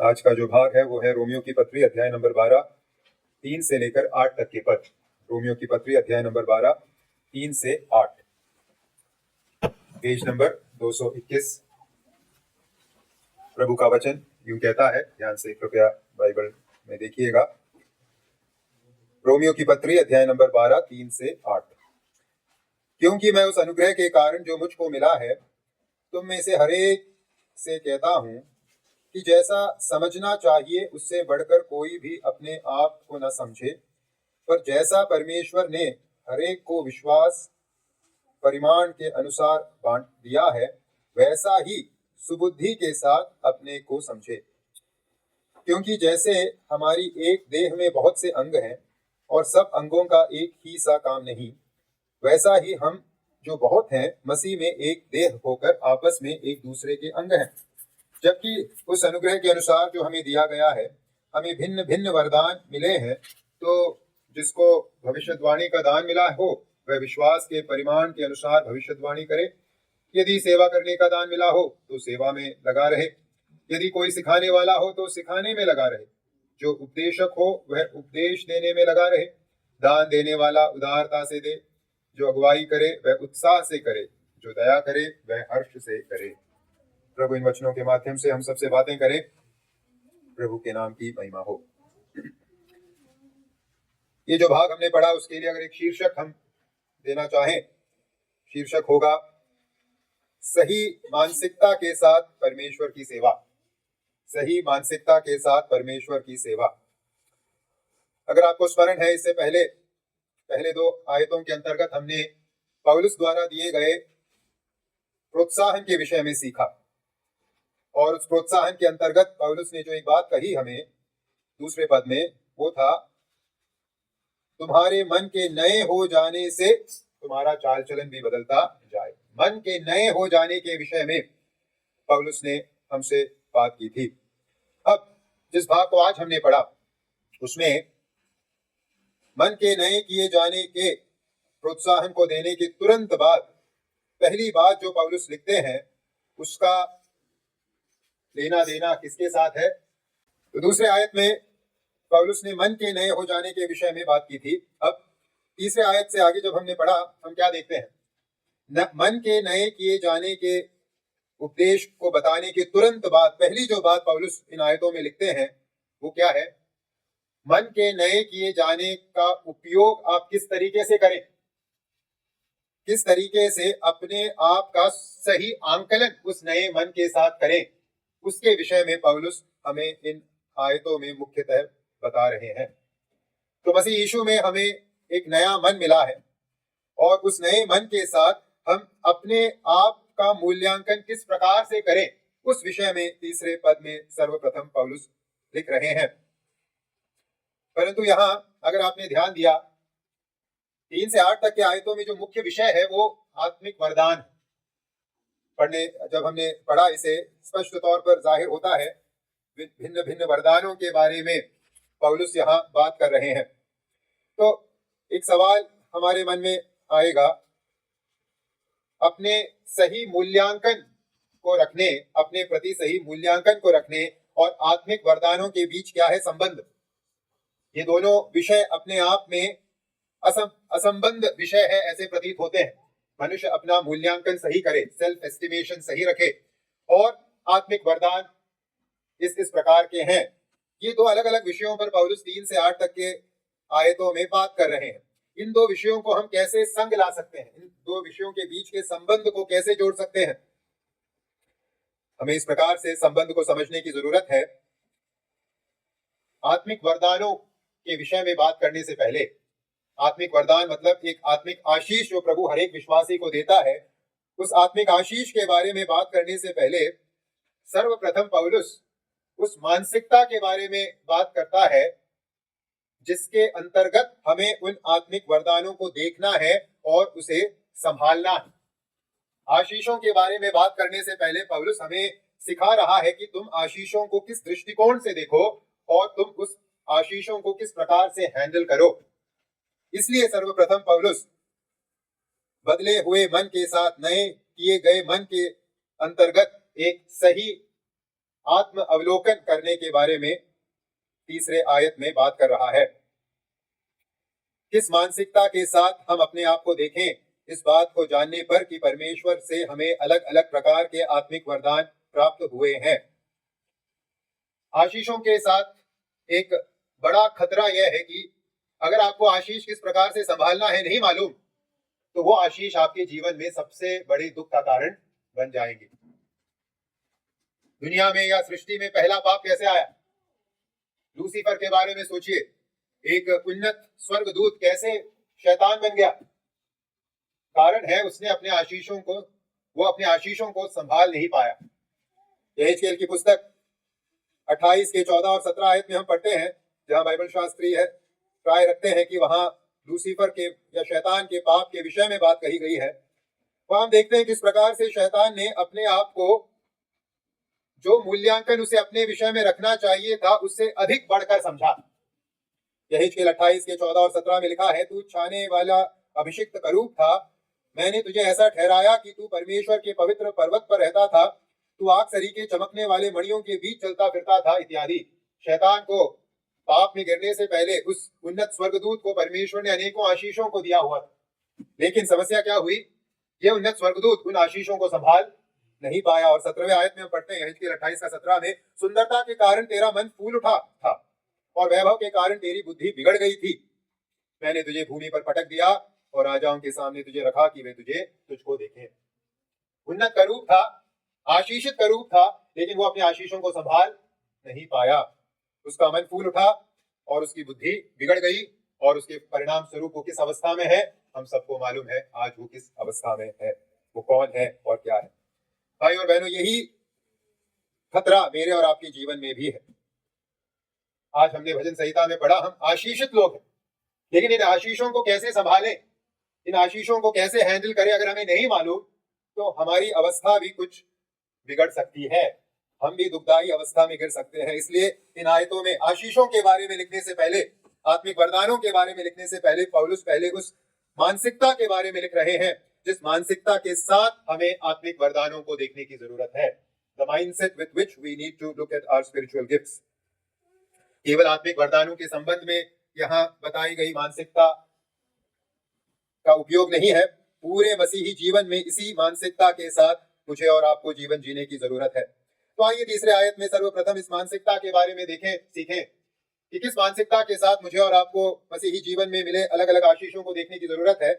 आज का जो भाग है वो है रोमियो की पत्री अध्याय नंबर 12 3 से लेकर 8 तक के पद। रोमियो की पत्री अध्याय नंबर 12 3 से 8, पेज नंबर 221। प्रभु का वचन यूं कहता है, ध्यान से कृपया बाइबल में देखिएगा। रोमियो की पत्री अध्याय नंबर 12 3 से 8। क्योंकि मैं उस अनुग्रह के कारण जो मुझको मिला है तुम में से हरेक से कहता हूं कि जैसा समझना चाहिए उससे बढ़कर कोई भी अपने आप को न समझे, पर जैसा परमेश्वर ने हरेक को विश्वास परिमाण के अनुसार बांट दिया है वैसा ही सुबुद्धि के साथ अपने को समझे। क्योंकि जैसे हमारी एक देह में बहुत से अंग हैं और सब अंगों का एक ही सा काम नहीं, वैसा ही हम जो बहुत हैं मसीह में एक देह होकर आपस में एक दूसरे के अंग हैं। जबकि उस अनुग्रह के अनुसार जो हमें दिया गया है हमें भिन्न भिन्न वरदान मिले हैं। तो जिसको भविष्यवाणी का दान मिला हो वह विश्वास के परिमाण के अनुसार भविष्यवाणी करे। यदि सेवा करने का दान मिला हो तो सेवा में लगा रहे। यदि कोई सिखाने वाला हो तो सिखाने में लगा रहे। जो उपदेशक हो वह उपदेश देने में लगा रहे। दान देने वाला उदारता से दे। जो अगुवाई करे वह उत्साह से करे। जो दया करे वह हर्ष से करे। प्रभु इन वचनों के माध्यम से हम सबसे बातें करें। प्रभु के नाम की महिमा हो। ये जो भाग हमने पढ़ा उसके लिए अगर एक शीर्षक हम देना चाहें, शीर्षक होगा सही मानसिकता के साथ परमेश्वर की सेवा। सही मानसिकता के साथ परमेश्वर की सेवा। अगर आपको स्मरण है, इससे पहले दो आयतों के अंतर्गत हमने पौलुस द्वारा दिए गए प्रोत्साहन के विषय में सीखा। और उस प्रोत्साहन के अंतर्गत पौलुस ने जो एक बात कही हमें दूसरे पद में, वो था तुम्हारे मन के नए हो जाने से तुम्हारा चाल चलन भी बदलता जाए। मन के नए हो जाने के विषय में पौलुस ने हमसे बात की थी। अब जिस भाग को आज हमने पढ़ा उसमें मन के नए किए जाने के प्रोत्साहन को देने के तुरंत बाद पहली बात जो पौलुस लिखते हैं उसका लेना देना किसके साथ है। तो दूसरे आयत में पौलुस ने मन के नए हो जाने के विषय में बात की थी। अब तीसरे आयत से आगे जब हमने पढ़ा हम क्या देखते हैं, मन के नए किए जाने के उपदेश को बताने के तुरंत बाद पहली जो बात पौलुस इन आयतों में लिखते हैं वो क्या है, मन के नए किए जाने का उपयोग आप किस तरीके से करें, किस तरीके से अपने आप का सही आंकलन उस नए मन के साथ करें, उसके विषय में पौलुस हमें इन आयतों में मुख्यतः बता रहे हैं। तो मसीह यीशु में हमें एक नया मन मिला है और उस नए मन के साथ हम अपने आप का मूल्यांकन किस प्रकार से करें उस विषय में तीसरे पद में सर्वप्रथम पौलुस लिख रहे हैं। परंतु यहां अगर आपने ध्यान दिया 3 से 8 तक के आयतों में जो मुख्य विषय है वो आत्मिक वरदान पढ़ने जब हमने पढ़ा इसे स्पष्ट तौर पर जाहिर होता है भिन्न भिन्न वरदानों के बारे में पौलुस यहाँ बात कर रहे हैं। तो एक सवाल हमारे मन में आएगा, अपने सही मूल्यांकन को रखने, अपने प्रति सही मूल्यांकन को रखने और आत्मिक वरदानों के बीच क्या है संबंध। ये दोनों विषय अपने आप में असंबद्ध विषय है ऐसे प्रतीत होते हैं। मनुष्य अपना मूल्यांकन सही करे, सेल्फ एस्टिमेशन सही रखे, और आत्मिक वरदान इस प्रकार के हैं। ये दो अलग अलग विषयों पर पौलुस 3 से 8 तक के आयतों में बात कर रहे हैं। इन दो विषयों को हम कैसे संग ला सकते हैं, इन दो विषयों के बीच के संबंध को कैसे जोड़ सकते हैं, हमें इस प्रकार से संबंध को समझने की जरूरत है। आत्मिक वरदानों के विषय में बात करने से पहले, आत्मिक वरदान मतलब एक आत्मिक आशीष जो प्रभु हर एक विश्वासी को देता है, उस आत्मिक आशीष के बारे में बात करने से पहले सर्वप्रथम पौलुस उस मानसिकता के बारे में बात करता है जिसके अंतर्गत हमें उन आत्मिक वरदानों को देखना है और उसे संभालना है। आशीषों के बारे में बात करने से पहले पौलुस हमें सिखा रहा है कि तुम आशीषों को किस दृष्टिकोण से देखो और तुम उस आशीषों को किस प्रकार से हैंडल करो। इसलिए सर्वप्रथम पौलुस बदले हुए मन के साथ नए किए गए मन के अंतर्गत एक सही आत्म अवलोकन करने के बारे में तीसरे आयत में बात कर रहा है। किस मानसिकता के साथ हम अपने आप को देखें, इस बात को जानने पर कि परमेश्वर से हमें अलग अलग प्रकार के आत्मिक वरदान प्राप्त हुए हैं। आशीषों के साथ एक बड़ा खतरा यह है कि अगर आपको आशीष किस प्रकार से संभालना है नहीं मालूम, तो वो आशीष आपके जीवन में सबसे बड़े दुख का कारण बन जाएंगे। दुनिया में या सृष्टि में पहला पाप कैसे आया? लूसीफर के बारे में सोचिए, एक उन्नत स्वर्गदूत कैसे शैतान बन गया? कारण है उसने अपने आशीषों को संभाल नहीं पाया। यहेजकेल की पुस्तक 28 के 14 और 17 आयत में हम पढ़ते हैं, जहां बाइबल शास्त्री है राय रखते हैं कि वहां लूसीफर के या शैतान के पाप के विषय में बात कही गई है। वहां हम देखते हैं किस प्रकार से शैतान ने अपने आप को, जो मूल्यांकन उसे अपने विषय में रखना चाहिए था, उससे अधिक बढ़कर समझा। यहेजकेल 28 के 14 और 17 में लिखा है, तू छाने वाला अभिषिक्त करूब था, मैंने तुझे ऐसा ठहराया कि तू परमेश्वर के पवित्र पर्वत पर रहता था, तू आग सरीखे चमकने वाले मणियों के बीच चलता फिरता था, इत्यादि। शैतान को पाप में गिरने से पहले उस उन्नत स्वर्गदूत को परमेश्वर ने अनेकों आशीषों को दिया हुआ था, लेकिन समस्या क्या हुई? ये उन्नत स्वर्गदूत उन आशीषों को संभाल नहीं पाया। और 17वें आयत में हम पढ़ते हैं, यहेजकेल 28 का 17 में, सुंदरता के कारण तेरा मन फूल उठा था और वैभव के कारण तेरी बुद्धि बिगड़ गई थी। मैंने तुझे भूमि पर पटक दिया और राजाओं के सामने तुझे रखा कि वे तुझको देखें। उन्नत करूब था, आशीषित करूब था, लेकिन वो अपने आशीषों को संभाल नहीं पाया। उसका मन फूल उठा और उसकी बुद्धि बिगड़ गई, और उसके परिणाम स्वरूप वो किस अवस्था में है हम सबको मालूम है। आज वो किस अवस्था में है, वो कौन है और क्या है। भाई और बहनों, यही खतरा मेरे और आपके जीवन में भी है। आज हमने भजन संहिता में पढ़ा, हम आशीषित लोग हैं, लेकिन इन आशीषों को कैसे संभालें, इन आशीषों को कैसे हैंडल करें, अगर हमें नहीं मालूम तो हमारी अवस्था भी कुछ बिगड़ सकती है, हम भी दुखदायी अवस्था में गिर सकते हैं। इसलिए इन आयतों में आशीषों के बारे में लिखने से पहले, आत्मिक वरदानों के बारे में लिखने से पहले, पौलुस पहले उस मानसिकता के बारे में लिख रहे हैं जिस मानसिकता के साथ हमें आत्मिक वरदानों को देखने की जरूरत है। The mindset with which we need to look at our spiritual gifts. केवल आत्मिक वरदानों के संबंध में यहाँ बताई गई मानसिकता का उपयोग नहीं है, पूरे मसीही जीवन में इसी मानसिकता के साथ मुझे और आपको जीवन जीने की जरूरत है। तो आइए तीसरे आयत में सर्वप्रथम इस मानसिकता के बारे में सीखें कि किस मानसिकता के साथ मुझे और आपको मसीही जीवन में मिले अलग अलग आशीषों को देखने की जरूरत है।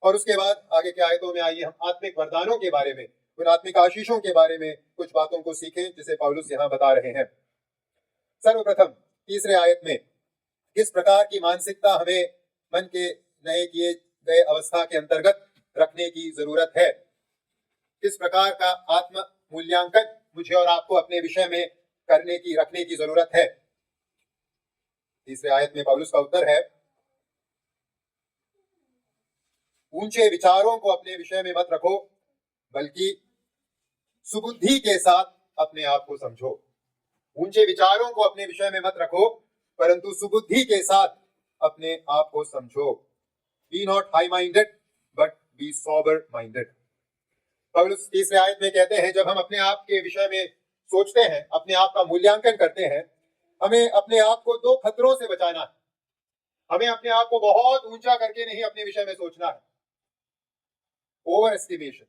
और उसके बाद आगे के आयतों में आइए हम आत्मिक वरदानों के बारे में, उन आत्मिक आशीषों के बारे में कुछ बातों को सीखें जिसे पौलुस यहाँ बता रहे हैं। सर्वप्रथम तीसरे आयत में किस प्रकार की मानसिकता हमें मन के नए किए गए अवस्था के अंतर्गत रखने की जरूरत है, किस प्रकार का आत्म मूल्यांकन मुझे और आपको अपने विषय में रखने की जरूरत है। तीसरे आयत में पौलुस का उत्तर है, ऊंचे विचारों को अपने विषय में मत रखो, बल्कि सुबुद्धि के साथ अपने आप को समझो। ऊंचे विचारों को अपने विषय में मत रखो, परंतु सुबुद्धि के साथ अपने आप को समझो। Be not high minded but be sober minded. पौलुस तीसरे आयत में कहते हैं, जब हम अपने आप के विषय में सोचते हैं, अपने आप का मूल्यांकन करते हैं, हमें अपने आप को दो खतरों से बचाना है। हमें अपने आप को बहुत ऊंचा करके नहीं अपने विषय में सोचना है। ओवर एस्टिमेशन,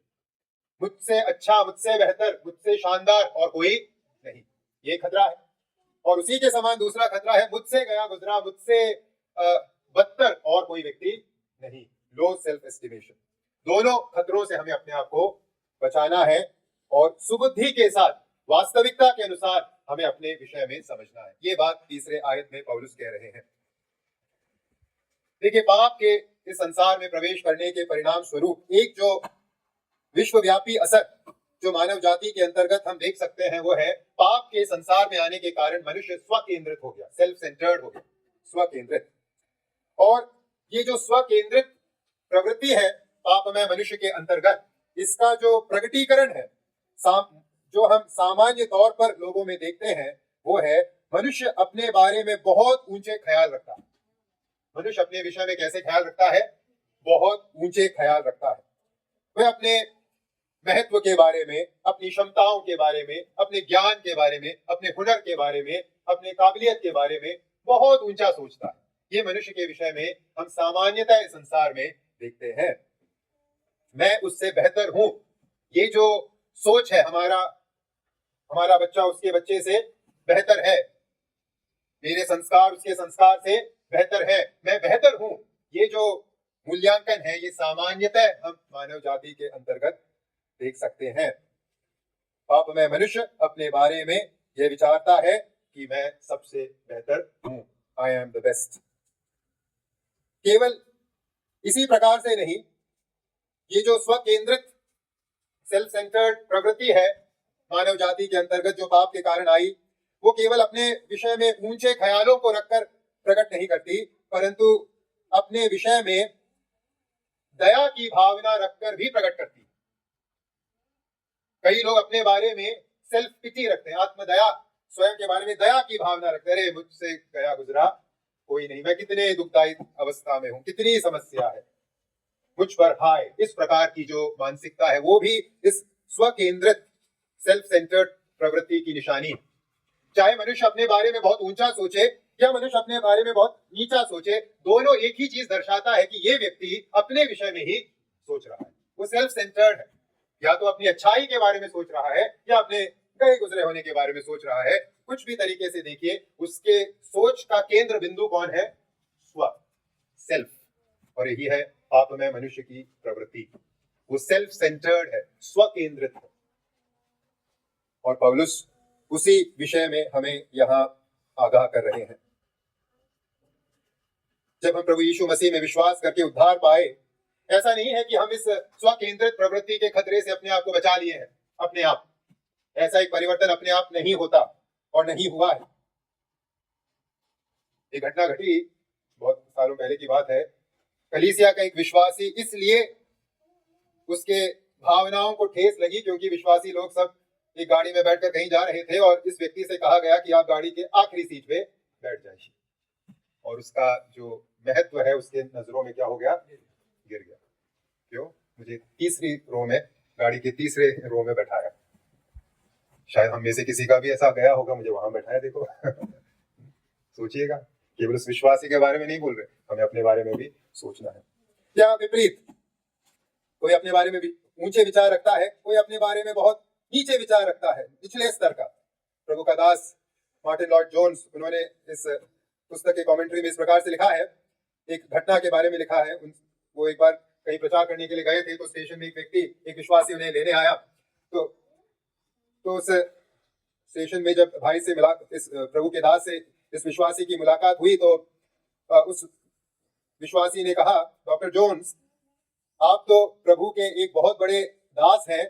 मुझसे अच्छा, मुझसे बेहतर, मुझसे शानदार और कोई नहीं, ये खतरा है। और उसी के समान दूसरा खतरा है, मुझसे गया गुजरा, मुझसे बदतर और कोई व्यक्ति नहीं, लो सेल्फ एस्टिमेशन। दोनों खतरों से हमें अपने आप को बचाना है और सुबुद्धि के साथ, वास्तविकता के अनुसार हमें अपने विषय में समझना है। ये बात तीसरे आयत में पौलुस कह रहे हैं। देखिए, पाप के इस संसार में प्रवेश करने के परिणाम स्वरूप एक जो विश्वव्यापी असर जो मानव जाति के अंतर्गत हम देख सकते हैं, वो है पाप के संसार में आने के कारण मनुष्य स्वकेंद्रित हो गया, सेल्फ सेंटर्ड हो गया, स्वकेंद्रित। और ये जो स्वकेंद्रित प्रवृत्ति है पापमय मनुष्य के अंतर्गत, इसका जो प्रकटीकरण है, जो हम सामान्य तौर पर लोगों में देखते हैं, वो है मनुष्य अपने बारे में बहुत ऊंचे ख्याल रखता है। मनुष्य अपने विषय में कैसे ख्याल रखता है? बहुत ऊंचे ख्याल रखता है। वह अपने महत्व के बारे में, अपनी क्षमताओं के बारे में, अपने ज्ञान के बारे में, अपने हुनर के बारे में, अपने काबिलियत के बारे में बहुत ऊंचा सोचता है। ये मनुष्य के विषय में हम सामान्यतः इस संसार में देखते हैं। मैं उससे बेहतर हूं, ये जो सोच है, हमारा बच्चा उसके बच्चे से बेहतर है, मेरे संस्कार उसके संस्कार से बेहतर है, मैं बेहतर हूं, ये जो मूल्यांकन है, ये सामान्यतः हम मानव जाति के अंतर्गत देख सकते हैं। पापमय मनुष्य अपने बारे में यह विचारता है कि मैं सबसे बेहतर हूं, आई एम द बेस्ट। केवल इसी प्रकार से नहीं, ये जो स्वकेंद्रित सेल्फ सेंटर्ड प्रवृत्ति है मानव जाति के अंतर्गत जो पाप के कारण आई, वो केवल अपने विषय में ऊंचे ख्यालों को रखकर प्रकट नहीं करती, परंतु अपने विषय में दया की भावना रखकर भी प्रकट करती। कई लोग अपने बारे में सेल्फ पिटी रखते हैं, आत्मदया, स्वयं के बारे में दया की भावना रखते हैं। अरे मुझसे गया गुजरा कोई नहीं, मैं कितने दुखदायी अवस्था में हूं, कितनी समस्या है, मुझ पर हाय। इस प्रकार की जो मानसिकता है वो भी इस स्वकेंद्रित सेल्फ सेंटर्ड प्रवृत्ति की निशानी। चाहे मनुष्य अपने बारे में बहुत ऊंचा सोचे या मनुष्य अपने बारे में बहुत नीचा सोचे, दोनों एक ही चीज दर्शाता है कि ये व्यक्ति अपने विषय में ही सोच रहा है, वो सेल्फ सेंटर्ड है। या तो अपनी अच्छाई के बारे में सोच रहा है या अपने गए गुजरे होने के बारे में सोच रहा है। कुछ भी तरीके से देखिए, उसके सोच का केंद्र बिंदु कौन है? स्व, सेल्फ। और यही है पापमय मनुष्य की प्रवृत्ति, वो सेल्फ सेंटर्ड है, स्व केंद्रित है। और पौलुस उसी विषय में हमें यहां आगाह कर रहे हैं। जब हम प्रभु यीशु मसीह में विश्वास करके उद्धार पाए, ऐसा नहीं है कि हम इस स्वकेंद्रित प्रवृत्ति के खतरे से अपने आप को बचा लिए हैं अपने आप। ऐसा एक परिवर्तन अपने आप नहीं होता और नहीं हुआ है। एक घटना घटी, बहुत सालों पहले की बात है। कलीसिया का एक विश्वासी, इसलिए उसके भावनाओं को ठेस लगी क्योंकि विश्वासी लोग सब एक गाड़ी में बैठकर कहीं जा रहे थे और इस व्यक्ति से कहा गया कि आप गाड़ी के आखिरी सीट पे बैठ जाइए। और उसका जो महत्व है उसके नजरों में क्या हो गया? गिर गया। क्यों? मुझे तीसरी रो में, गाड़ी के तीसरे रो में बैठाया। शायद हम में से किसी का भी ऐसा गया होगा, मुझे वहां बैठाया देखो। सोचिएगा, केवल उस विश्वासी के बारे में नहीं बोल रहे, हमें अपने बारे में भी सोचना है। क्या विपरीत, कोई अपने बारे में भी ऊंचे विचार रखता है, कोई अपने बारे में बहुत नीचे विचार रखता है, निचले स्तर का। प्रभु का दास मार्टिन लॉर्ड जोन्स, उन्होंने इस पुस्तक के कमेंट्री में इस प्रकार से लिखा है, एक घटना के बारे में लिखा है। वो एक बार कहीं प्रचार करने के लिए गए थे, तो स्टेशन में एक व्यक्ति, एक विश्वासी उन्हें लेने आया। तो उस स्टेशन में जब भाई से मिला, इस प्रभु के दास से इस विश्वासी की मुलाकात हुई, तो उस विश्वासी ने कहा, डॉक्टर जोन्स, आप तो प्रभु के एक बहुत बड़े दास हैं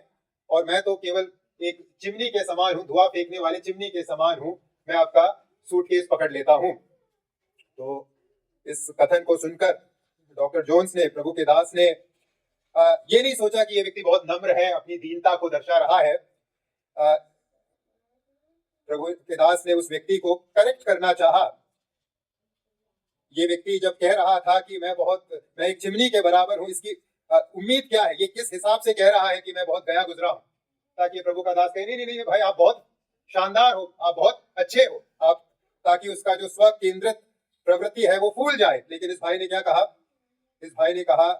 और मैं तो केवल एक चिमनी के समान हूं, धुआं फेंकने वाले चिमनी के समान हूं, मैं आपका सूटकेस पकड़ लेता हूं। तो इस कथन को सुनकर डॉक्टर जोन्स ने, प्रभु के दास ने, ये नहीं सोचा कि ये व्यक्ति बहुत नम्र है, अपनी दीनता को दर्शा रहा है। प्रभु के दास ने उस व्यक्ति को करेक्ट करना चाहा। ये व्यक्ति जब कह रहा था कि मैं एक चिमनी के बराबर हूं, इसकी उम्मीद क्या है? ये किस हिसाब से कह रहा है कि मैं बहुत गया गुजरा हूं? ताकि प्रभु का दास कहे, नहीं नहीं नहीं भाई, आप बहुत शानदार हो, आप बहुत अच्छे हो, आप, ताकि उसका जो स्व केंद्रित प्रवृत्ति है वो फूल जाए। लेकिन इस भाई ने क्या कहा? इस भाई ने कहा,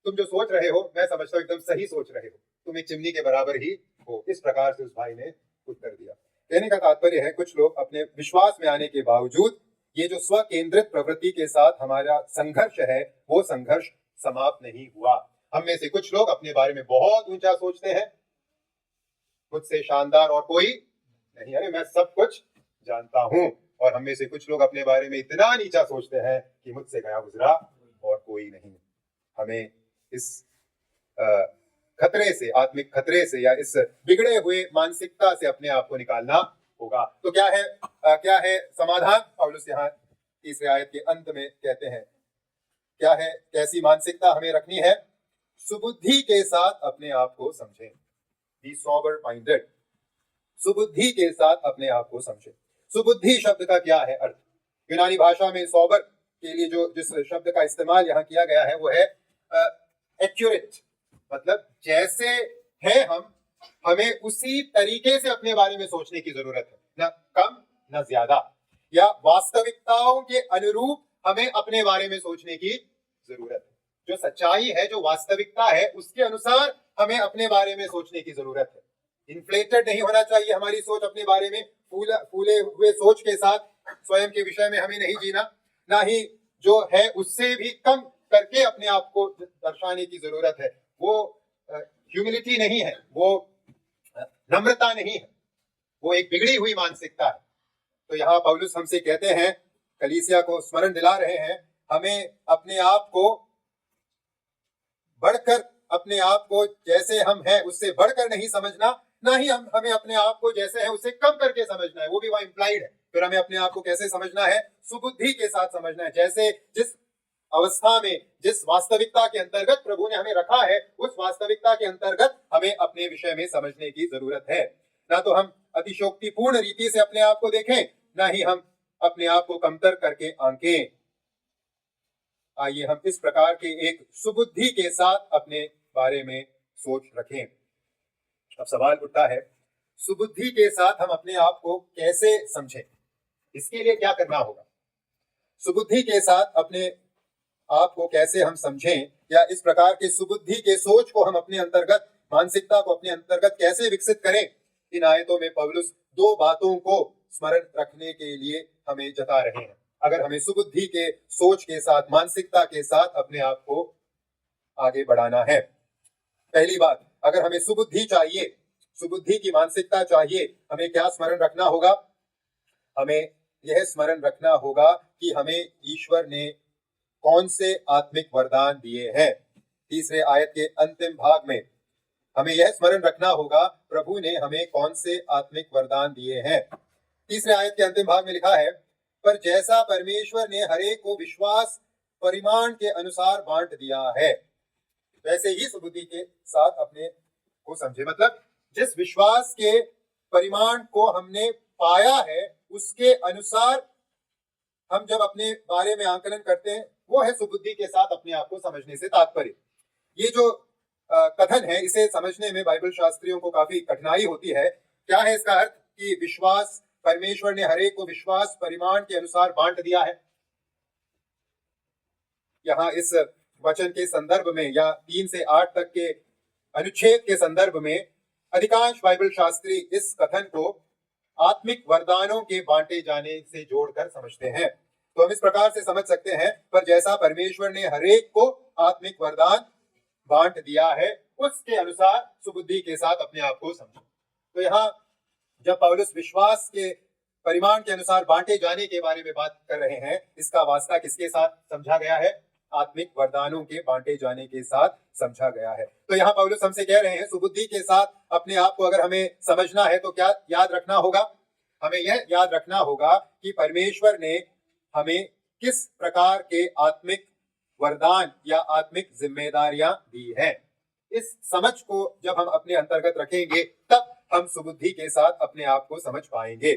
तुम जो सोच रहे हो, मैं समझता हूं एकदम सही सोच रहे हो, तुम एक चिमनी के बराबर ही हो। इस प्रकार से उस भाई ने उत्तर दिया। कहने का तात्पर्य है, कुछ लोग अपने विश्वास में आने के बावजूद ये जो स्व केंद्रित प्रवृत्ति के साथ हमारा संघर्ष है, वो संघर्ष समाप्त नहीं हुआ। हम में से कुछ लोग अपने बारे में बहुत ऊंचा सोचते हैं, मुझसे शानदार और कोई नहीं, अरे मैं सब कुछ जानता हूं। और हम में से कुछ लोग अपने बारे में इतना नीचा सोचते हैं कि मुझसे गया गुजरा और कोई नहीं। हमें इस खतरे से, आत्मिक खतरे से, या इस बिगड़े हुए मानसिकता से अपने आप को निकालना होगा। तो क्या है समाधान? पौलुस यहाँ तीसरे आयत के अंत में कहते हैं, क्या है, कैसी मानसिकता हमें रखनी है? सुबुद्धि के साथ अपने आप को समझें। बी सोबर माइंडेड, सुबुद्धि के साथ अपने आप को समझें। सुबुद्धि शब्द का क्या है अर्थ? यूनानी भाषा में सोबर के लिए जिस शब्द का इस्तेमाल यहाँ किया गया है वो है एक्यूरेट, मतलब जैसे है हम, हमें उसी तरीके से अपने बारे में सोचने की जरूरत है, न कम न ज्यादा, या वास्तविकताओं के अनुरूप हमें अपने बारे में सोचने की जरूरत है। जो सच्चाई है, जो वास्तविकता है, उसके अनुसार हमें अपने बारे में सोचने की जरूरत है। इन्फ्लेटेड नहीं होना चाहिए हमारी सोच अपने बारे में, फूले हुए सोच के साथ स्वयं के विषय में हमें नहीं जीना, ना ही जो है उससे भी कम करके अपने आप को दर्शाने की जरूरत है। वो ह्यूमिलिटी नहीं है, वो नम्रता नहीं है, वो एक बिगड़ी हुई मानसिकता है। तो यहाँ पौलुस हमसे कहते हैं, कलीसिया को स्मरण दिला रहे हैं, हमें अपने आप को बढ़कर, अपने आप को जैसे हम हैं उससे बढ़कर नहीं समझना, ना ही हमें अपने आप को जैसे है उससे कम करके समझना है, वो भी वहां इंप्लाइड है। फिर हमें अपने आप को कैसे समझना है? सुबुद्धि के साथ समझना है। जैसे जिस अवस्था में, जिस वास्तविकता के अंतर्गत प्रभु ने हमें रखा है, उस वास्तविकता के अंतर्गत हमें अपने विषय में समझने की जरूरत है। ना तो हम अतिशोक्तिपूर्ण रीति से अपने आप को देखें, ना ही हम अपने आप को कमतर करके आंकें। आइए हम इस प्रकार के एक सुबुद्धि के साथ अपने बारे में सोच रखें। अब सवाल उठता है, सुबुद्धि के साथ हम अपने आप को कैसे समझें? इसके लिए क्या करना होगा? सुबुद्धि के साथ अपने आप को कैसे हम समझें, या इस प्रकार के सुबुद्धि के सोच को हम अपने अंतर्गत, मानसिकता को अपने अंतर्गत कैसे विकसित करें? इन आयतों में पौलुस दो बातों को स्मरण रखने के लिए हमें जता रहे हैं। अगर हमें सुबुद्धि के सोच के साथ, मानसिकता के साथ अपने आप को आगे बढ़ाना है, पहली बात, अगर हमें सुबुद्धि चाहिए, सुबुद्धि की मानसिकता चाहिए, हमें क्या स्मरण रखना होगा? हमें यह स्मरण रखना होगा कि हमें ईश्वर ने कौन से आत्मिक वरदान दिए हैं। तीसरे आयत के अंतिम भाग में हमें यह स्मरण रखना होगा, प्रभु ने हमें कौन से आत्मिक वरदान दिए हैं। तीसरे आयत के अंतिम भाग में लिखा है, पर जैसा परमेश्वर ने हरेक को विश्वास परिमाण के अनुसार बांट दिया है, वैसे ही सुबुद्धि के साथ अपने को समझे। मतलब जिस विश्वास के परिमाण को हमने पाया है, उसके अनुसार हम जब अपने बारे में आंकलन करते हैं, वो है सुबुद्धि के साथ अपने आप को समझने से तात्पर्य। ये जो कथन है, इसे समझने में बाइबल शास्त्रियों को काफी कठिनाई होती है। क्या है इसका अर्थ कि विश्वास, परमेश्वर ने हरेक को विश्वास परिमाण के अनुसार बांट दिया है? यहाँ इस वचन के संदर्भ में, या 3 से 8 तक के अनुच्छेद के संदर्भ में, अधिकांश बाइबल शास्त्री इस कथन को आत्मिक वरदानों के बांटे जाने से जोड़कर समझते हैं। तो हम इस प्रकार से समझ सकते हैं, पर जैसा परमेश्वर ने हरेक को आत्मिक वरदान बांट दिया है, उसके अनुसार सुबुद्धि के साथ अपने आप को समझो। तो यहाँ जब पौलुस विश्वास के परिमाण के अनुसार बांटे जाने के बारे में बात कर रहे हैं, इसका वास्ता किसके साथ समझा गया है? आत्मिक वरदानों के बांटे जाने के साथ समझा गया है। तो यहाँ पौलुस हमसे कह रहे हैं, सुबुद्धि के साथ अपने आप को अगर हमें समझना है तो क्या याद रखना होगा? हमें यह याद रखना होगा कि परमेश्वर ने हमें किस प्रकार के आत्मिक वरदान या आत्मिक जिम्मेदारियां दी हैं। इस समझ को जब हम अपने अंतर्गत रखेंगे, तब हम सुबुद्धि के साथ अपने आप को समझ पाएंगे।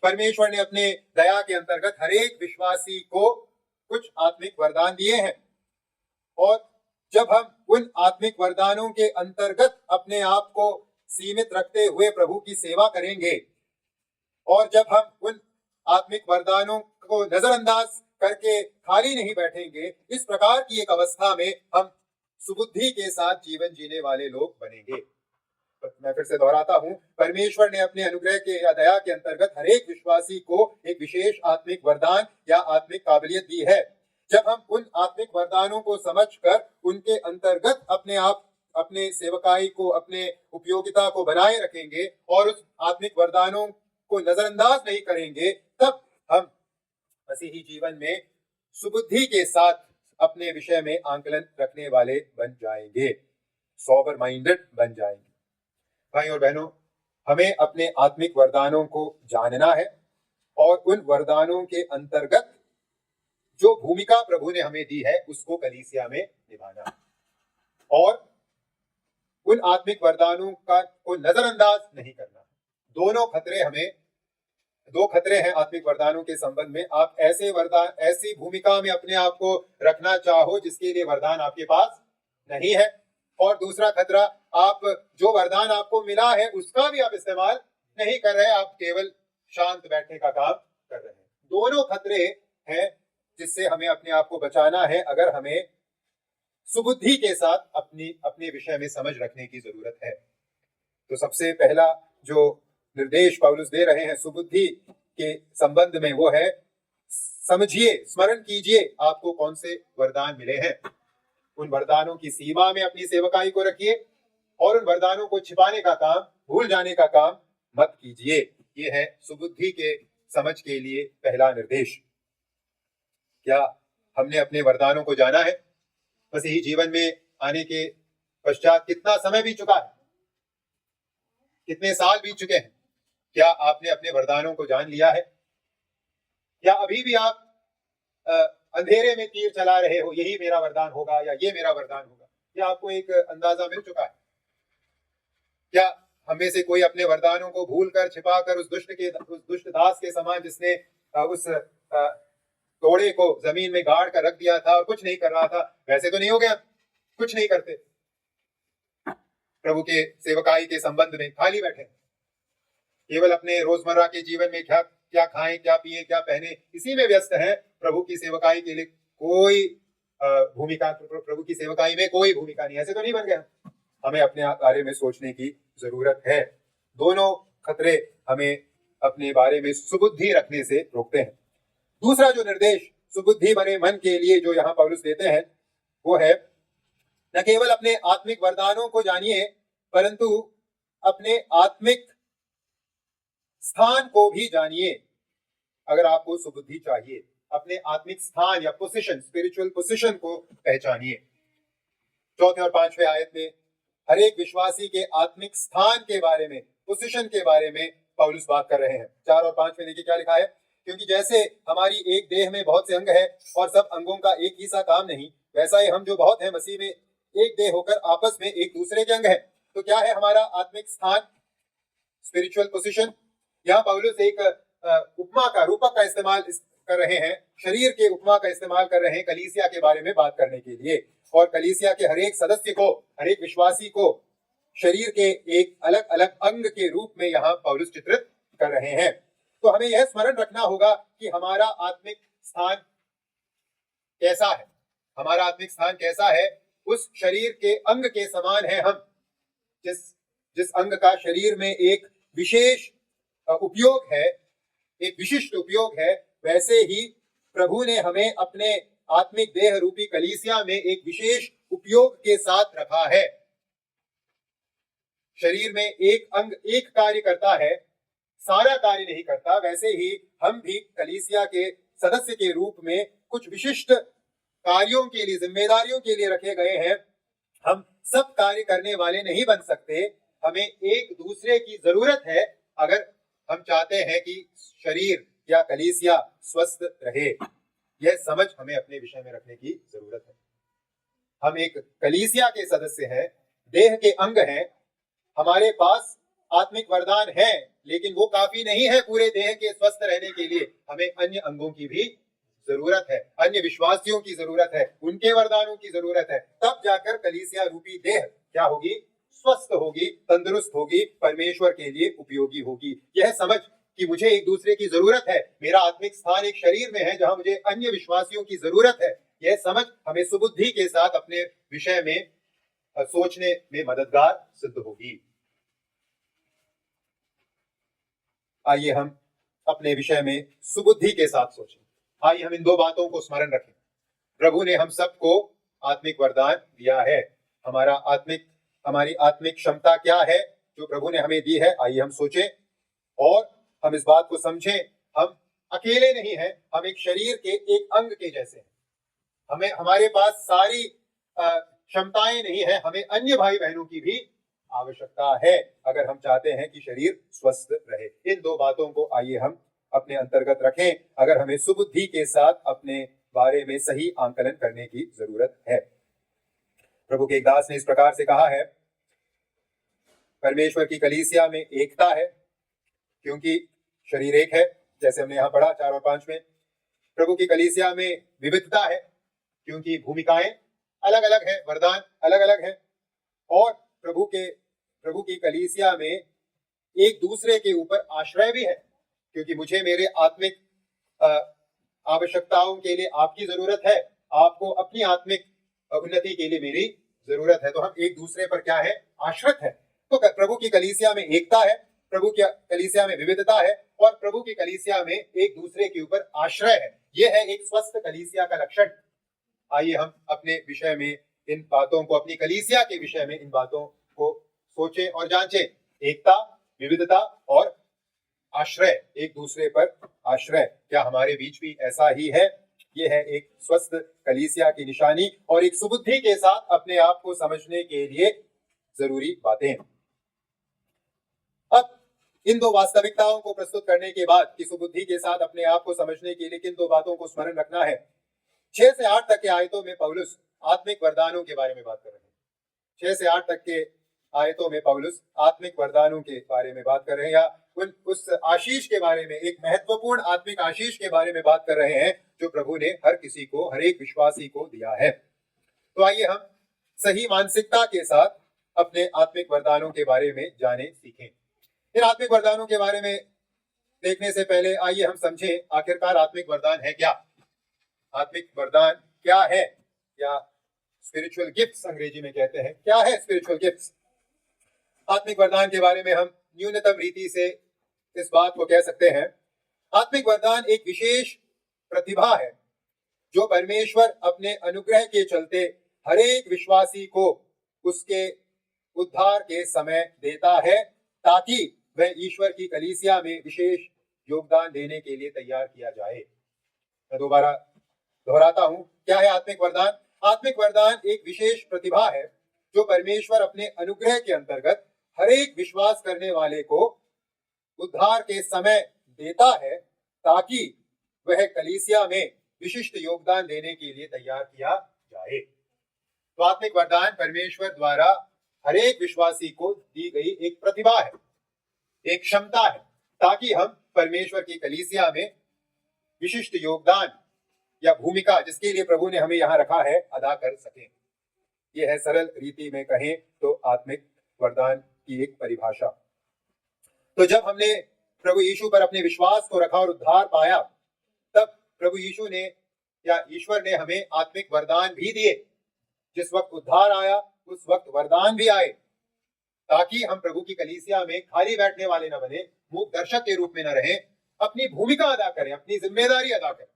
परमेश्वर ने अपने दया के अंतर्गत हरेक विश्वासी को कुछ आत्मिक वरदान दिए हैं, और जब हम उन आत्मिक वरदानों के अंतर्गत अपने आप को सीमित रखते हुए प्रभु की सेवा करेंगे, और जब हम उन आत्मिक वरदानों को नजरअंदाज करके खाली नहीं बैठेंगे, इस प्रकार की एक अवस्था में हम सुबुद्धि के साथ जीवन जीने वाले लोग बनेंगे। मैं फिर से दोहराता हूं, परमेश्वर ने अपने अनुग्रह के या दया के अंतर्गत हर एक विश्वासी को एक विशेष आत्मिक वरदान या आत्मिक काबिलियत दी है। जब हम उन आत्मिक वरदानों को समझकर उनके अंतर्गत अपने आप, अपने सेवकाई को, अपने उपयोगिता को बनाए रखेंगे और उस आत्मिक वरदानों को नजरअंदाज नहीं करेंगे, तब हम मसीही जीवन में सुबुद्धि के साथ अपने विषय में आंकलन रखने वाले बन जाएंगे, सोबर माइंडेड बन जाएंगे। भाई और बहनों, हमें अपने आत्मिक वरदानों को जानना है और उन वरदानों के अंतर्गत जो भूमिका प्रभु ने हमें दी है उसको कलीसिया में निभाना है, और उन आत्मिक वरदानों का को नजरअंदाज नहीं करना। दो खतरे हैं आत्मिक वरदानों के संबंध में। आप ऐसे वरदान, ऐसी भूमिका में अपने आप को रखना चाहो जिसके लिए वरदान आपके पास नहीं है, और दूसरा खतरा, आप जो वरदान आपको मिला है उसका भी आप इस्तेमाल नहीं कर रहे, आप केवल शांत बैठने का काम कर रहे हैं। दोनों खतरे हैं जिससे हमें अपने आप को बचाना है, अगर हमें सुबुद्धि के साथ अपने विषय में समझ रखने की जरूरत है। तो सबसे पहला जो निर्देश पौलुस दे रहे हैं सुबुद्धि के संबंध में, वो है समझिए, स्मरण कीजिए आपको कौन से वरदान मिले हैं। उन वरदानों की सीमा में अपनी सेवकाई को रखिए और उन वरदानों को छिपाने का काम, भूल जाने का काम मत कीजिए। ये है सुबुद्धि के समझ के लिए पहला निर्देश। क्या हमने अपने वरदानों को जाना है? बस यही जीवन में आने के पश्चात कितना समय बीत चुका है, कितने साल बीत चुके हैं, क्या आपने अपने वरदानों को जान लिया है? या अभी भी आप अंधेरे में तीर चला रहे हो, यही मेरा वरदान होगा या ये मेरा वरदान होगा? या आपको एक अंदाजा मिल चुका है? क्या हम में से कोई अपने वरदानों को भूलकर, छिपाकर उस दुष्ट दास के समान जिसने उस तोड़े को जमीन में गाड़ कर रख दिया था और कुछ नहीं कर रहा था, वैसे तो नहीं हो गया? कुछ नहीं करते, प्रभु के सेवकाई के संबंध में खाली बैठे, केवल अपने रोजमर्रा के जीवन में क्या खाएं, क्या पिए, क्या पहने, इसी में व्यस्त है। प्रभु की सेवकाई के लिए कोई भूमिका, प्रभु की सेवकाई में कोई भूमिका नहीं। ऐसे तो नहीं बन गया। हमें अपने बारे में सोचने की जरूरत है। दोनों खतरे हमें अपने बारे में सुबुद्धि रखने से रोकते हैं। दूसरा जो निर्देश सुबुद्धि भरे मन के लिए जो यहाँ पौलुस देते हैं, वो है न केवल अपने आत्मिक वरदानों को जानिए, परंतु अपने आत्मिक स्थान को भी जानिए। अगर आपको सुबुद्धि चाहिए, अपने आत्मिक स्थान या पोजीशन, स्पिरिचुअल पोजीशन को पहचानिए। 4 और 5वें आयत में हर एक विश्वासी के आत्मिक स्थान के बारे में, पोजीशन के बारे में पौलुस बात कर रहे हैं। 4 और 5 में देखिए क्या लिखा है। क्योंकि जैसे हमारी एक देह में बहुत से अंग है और सब अंगों का एक ही सा काम नहीं, वैसा ही हम जो बहुत हैं मसीह में एक देह होकर आपस में एक दूसरे के अंग हैं। तो क्या है हमारा आत्मिक स्थान, स्पिरिचुअल पोजीशन? यहाँ पौलुस एक उपमा का, रूपक का इस्तेमाल कर रहे हैं, शरीर के उपमा का इस्तेमाल कर रहे हैं कलीसिया के बारे में बात करने के लिए। और कलीसिया के हर एक सदस्य को, हर एक विश्वासी को शरीर के एक अलग अलग अंग के रूप में यहाँ पौलुस चित्रित कर रहे हैं। तो हमें यह स्मरण रखना होगा कि हमारा आत्मिक स्थान कैसा है, हमारा आत्मिक स्थान कैसा है। उस शरीर के अंग के समान है हम। जिस अंग का शरीर में एक विशेष उपयोग है, एक विशिष्ट उपयोग है, वैसे ही प्रभु ने हमें अपने आत्मिक देह रूपी कलीसिया में एक विशेष उपयोग के साथ रखा है। शरीर में एक अंग एक कार्य करता है, सारा कार्य नहीं करता। वैसे ही हम भी कलीसिया के सदस्य के रूप में कुछ विशिष्ट कार्यों के लिए, जिम्मेदारियों के लिए रखे गए हैं। हम सब कार्य करने वाले नहीं बन सकते। हमें एक दूसरे की जरूरत है अगर हम चाहते हैं कि शरीर या कलीसिया स्वस्थ रहे। यह समझ हमें अपने विषय में रखने की जरूरत है। हम एक कलीसिया के सदस्य हैं, देह के अंग हैं। हमारे पास आत्मिक वरदान है, लेकिन वो काफी नहीं है पूरे देह के स्वस्थ रहने के लिए। हमें अन्य अंगों की भी जरूरत है, अन्य विश्वासियों की जरूरत है, उनके वरदानों की जरूरत है। तब जाकर कलीसिया रूपी देह क्या होगी? स्वस्थ होगी, तंदुरुस्त होगी, परमेश्वर के लिए उपयोगी होगी। यह समझ कि मुझे एक दूसरे की जरूरत है, मेरा आत्मिक स्थान एक शरीर में है जहां मुझे अन्य विश्वासियों की जरूरत है, यह समझ हमें सुबुद्धि के साथ अपने विषय में सोचने में मददगार सिद्ध होगी। आइए हम अपने विषय में सुबुद्धि के साथ सोचें। आइए हम इन दो बातों को स्मरण रखें। प्रभु ने हम सबको आत्मिक वरदान दिया है। हमारी आत्मिक क्षमता क्या है जो प्रभु ने हमें दी है? आइए हम सोचें और हम इस बात को समझें। हम अकेले नहीं हैं, हम एक शरीर के एक अंग के जैसे हैं। हमारे पास सारी क्षमताएं नहीं है, हमें अन्य भाई बहनों की भी आवश्यकता है अगर हम चाहते हैं कि शरीर स्वस्थ रहे। इन दो बातों को आइए हम अपने अंतर्गत रखें अगर हमें सुबुद्धि के साथ अपने बारे में सही आंकलन करने की जरूरत है। प्रभु के एक दास ने इस प्रकार से कहा है, परमेश्वर की कलीसिया में एकता है क्योंकि शरीर एक है, जैसे हमने यहाँ पढ़ा 4 और 5 में। प्रभु की कलीसिया में विविधता है क्योंकि भूमिकाएं अलग अलग हैं, वरदान अलग अलग हैं। और प्रभु की कलीसिया में एक दूसरे के ऊपर आश्रय भी है, क्योंकि मुझे मेरे आत्मिक आवश्यकताओं के लिए आपकी जरूरत है, आपको अपनी आत्मिक उन्नति के लिए मेरी जरूरत है। तो हम एक दूसरे पर क्या है, आश्रित है। तो प्रभु की कलीसिया में एकता है, प्रभु की कलीसिया में विविधता है, और प्रभु की कलीसिया में एक दूसरे के ऊपर आश्रय है। यह है एक स्वस्थ कलीसिया का लक्षण। आइए हम अपने विषय में इन बातों को, अपनी कलीसिया के विषय में इन बातों को सोचें और जांचें। एकता, विविधता और आश्रय, एक दूसरे पर आश्रय, क्या हमारे बीच भी ऐसा ही है? यह है एक स्वस्थ कलीसिया की निशानी और एक सुबुद्धि के साथ अपने आप को समझने के लिए जरूरी बातें। अब इन दो वास्तविकताओं को प्रस्तुत करने के बाद कि सुबुद्धि के साथ अपने आप को समझने के लिए किन दो बातों को स्मरण रखना है, 6 से 8 तक के आयतों में पौलुस आत्मिक वरदानों के बारे में बात कर रहे हैं। 6 से 8 तक के आयतों में पौलुस आत्मिक वरदानों के बारे में बात कर रहे हैं, या उस आशीष के बारे में, एक महत्वपूर्ण आत्मिक आशीष के बारे में बात कर रहे हैं जो प्रभु ने हर किसी को, हर एक विश्वासी को दिया है। तो आइए हम सही मानसिकता के साथ अपने आत्मिक वरदानों के बारे में जाने, सीखें। इन आत्मिक वरदानों के बारे में देखने से पहले आइए हम समझें आखिरकार आत्मिक वरदान है क्या। आत्मिक वरदान क्या है, या स्पिरिचुअल गिफ्ट्स अंग्रेजी में कहते हैं। क्या है स्पिरिचुअल गिफ्ट्स? आत्मिक वरदान के बारे में हम न्यूनतम रीति से इस बात को कह सकते हैं, आत्मिक वरदान एक विशेष प्रतिभा है जो परमेश्वर अपने अनुग्रह के चलते हर एक विश्वासी को उसके उद्धार के समय देता है, ताकि वह ईश्वर की कलीसिया में विशेष योगदान देने के लिए तैयार किया जाए। मैं दोबारा दोहराता हूं, क्या है आत्मिक वरदान? आत्मिक वरदान एक विशेष प्रतिभा है जो परमेश्वर अपने अनुग्रह के अंतर्गत हर एक विश्वास करने वाले को उद्धार के समय देता है, ताकि वह कलीसिया में विशिष्ट योगदान देने के लिए तैयार किया जाए। तो आत्मिक वरदान परमेश्वर द्वारा हर एक विश्वासी को दी गई एक प्रतिभा है, एक क्षमता है, ताकि हम परमेश्वर की कलीसिया में विशिष्ट योगदान या भूमिका, जिसके लिए प्रभु ने हमें यहां रखा है, अदा कर सकें। यह है सरल रीति में कहें तो आत्मिक वरदान की एक परिभाषा। तो जब हमने प्रभु यीशु पर अपने विश्वास को रखा और उद्धार पाया, तब प्रभु यीशु ने या ईश्वर ने हमें आत्मिक वरदान भी दिए। जिस वक्त उद्धार आया उस वक्त वरदान भी आए, ताकि हम प्रभु की कलीसिया में खाली बैठने वाले न बने, मूक दर्शक के रूप में न रहें, अपनी भूमिका अदा करें, अपनी जिम्मेदारी अदा करें।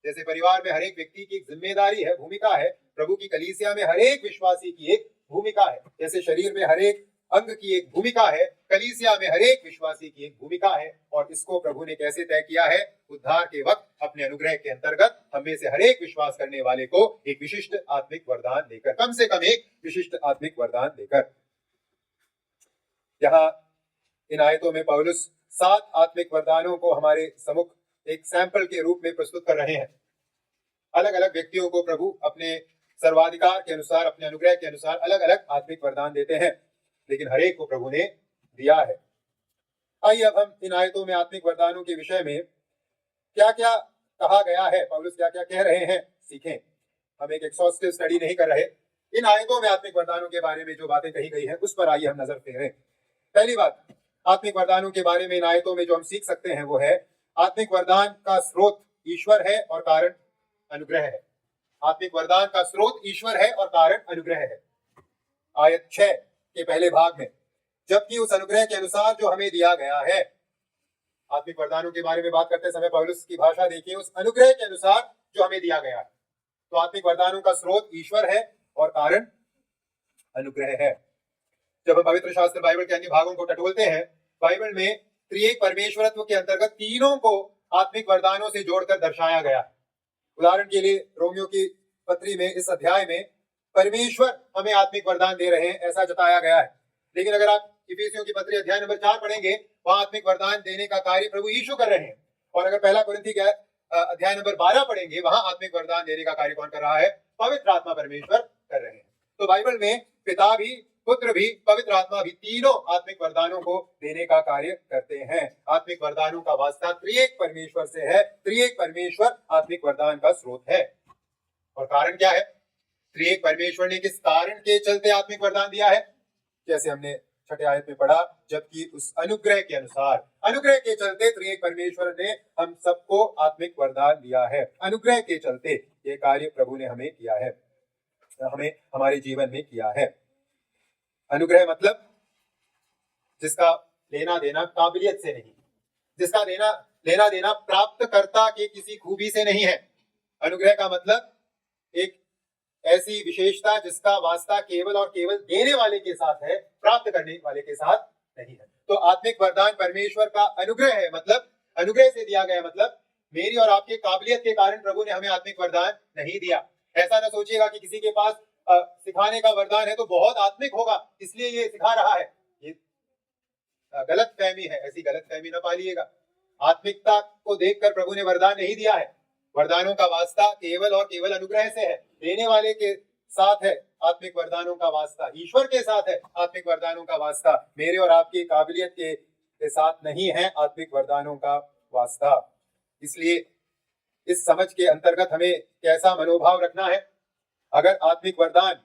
जैसे परिवार में हर एक व्यक्ति की एक जिम्मेदारी है, भूमिका है, प्रभु की कलीसिया में हर एक विश्वासी की एक भूमिका है। जैसे शरीर में हर एक अंग की एक भूमिका है, कलीसिया में हर एक विश्वासी की एक भूमिका है। और इसको प्रभु ने कैसे तय किया है? उद्धार के वक्त अपने अनुग्रह के अंतर्गत हम में से हर एक विश्वास करने वाले को एक विशिष्ट आत्मिक वरदान देकर, कम से कम एक विशिष्ट आत्मिक वरदान देकर। यहाँ इन आयतों में पौलुस 7 आत्मिक वरदानों को हमारे सम्मुख एक सैंपल के रूप में प्रस्तुत कर रहे हैं। अलग अलग व्यक्तियों को प्रभु अपने सर्वाधिकार के अनुसार, अपने अनुग्रह के अनुसार अलग अलग आत्मिक वरदान देते हैं, लेकिन हर एक को प्रभु ने दिया है। आइए अब हम इन आयतों में आत्मिक वरदानों के विषय में क्या क्या कहा गया है, पौलुस क्या क्या कह रहे हैं, सीखें। हम एक एक्सॉस्टिव स्टडी नहीं कर रहे, इन आयतों में आत्मिक वरदानों के बारे में जो बातें कही गई हैं उस पर आइए हम नजर फेरें। पहली बात, आत्मिक वरदानों के बारे में इन आयतों में जो हम सीख सकते हैं वो है, आत्मिक वरदान का स्रोत ईश्वर है और कारण अनुग्रह है। आत्मिक वरदान का स्रोत ईश्वर है और कारण अनुग्रह है। आयत 6 के पहले भाग में, जबकि उस अनुग्रह के अनुसार जो हमें दिया गया है। आत्मिक वरदानों के बारे में बात करते समय पौलुस की भाषा देखिए, उस अनुग्रह के अनुसार जो हमें दिया गया है। तो आत्मिक वरदानों का स्रोत ईश्वर है और कारण अनुग्रह है। जब हम पवित्र शास्त्र बाइबल के अन्य भागों को टटोलते हैं, बाइबल में त्रिएक परमेश्वरत्व के अंतर्गत तीनों को आत्मिक वरदानों से जोड़कर दर्शाया गया है। उदाहरण के लिए रोमियो की पत्री में इस अध्याय में परमेश्वर हमें आत्मिक वरदान दे रहे हैं ऐसा जताया गया है। लेकिन अगर आप इफिसियों की पत्री अध्याय नंबर 4 पढ़ेंगे, वहां आत्मिक वरदान देने का कार्य प्रभु यीशु कर रहे हैं। और अगर पहला कुरिन्थी का अध्याय नंबर 12 पढ़ेंगे, वहां आत्मिक वरदान देने का कार्य कौन कर रहा है? पवित्र आत्मा परमेश्वर कर रहे हैं। तो बाइबल में पिता भी, पुत्र भी, पवित्र आत्मा भी, तीनों आत्मिक वरदानों को देने का कार्य करते हैं। आत्मिक वरदानों का वास्ता त्रिएक परमेश्वर से है। त्रिएक परमेश्वर आत्मिक वरदान का स्रोत है। और कारण क्या है? त्रिएक परमेश्वर ने किस कारण के चलते आत्मिक वरदान दिया है, जैसे हमने छठे आयत में पढ़ा, जबकि उस अनुग्रह के अनुसार, अनुग्रह के चलते त्रिएक परमेश्वर ने हम सबको आत्मिक वरदान दिया है। अनुग्रह के चलते ये कार्य प्रभु ने हमें किया है, हमें हमारे जीवन में किया है। अनुग्रह मतलब जिसका लेना देना काबिलियत से नहीं, जिसका लेना देना प्राप्तकर्ता के किसी खूबी से नहीं है। अनुग्रह का मतलब एक ऐसी विशेषता जिसका वास्ता केवल और केवल देने वाले के साथ है, प्राप्त करने वाले के साथ नहीं है। तो आत्मिक वरदान परमेश्वर का अनुग्रह है, मतलब अनुग्रह से दिया गया, मतलब मेरी और आपके काबिलियत के कारण प्रभु ने हमें आत्मिक वरदान नहीं दिया। ऐसा ना सोचिएगा कि किसी के पास सिखाने का वरदान है तो बहुत आत्मिक होगा इसलिए ये सिखा रहा है, ये गलत फहमी है। ऐसी गलत फहमी ना पालिएगा। आत्मिकता को देखकर प्रभु ने वरदान नहीं दिया है। वरदानों का वास्ता केवल और केवल अनुग्रह से है, देने वाले के साथ है आत्मिक वरदानों का वास्ता, ईश्वर के साथ है आत्मिक वरदानों का वास्ता, मेरे और आपकी काबिलियत के साथ नहीं है आत्मिक वरदानों का वास्ता। इसलिए इस समझ के अंतर्गत हमें कैसा मनोभाव रखना है? अगर आत्मिक वरदान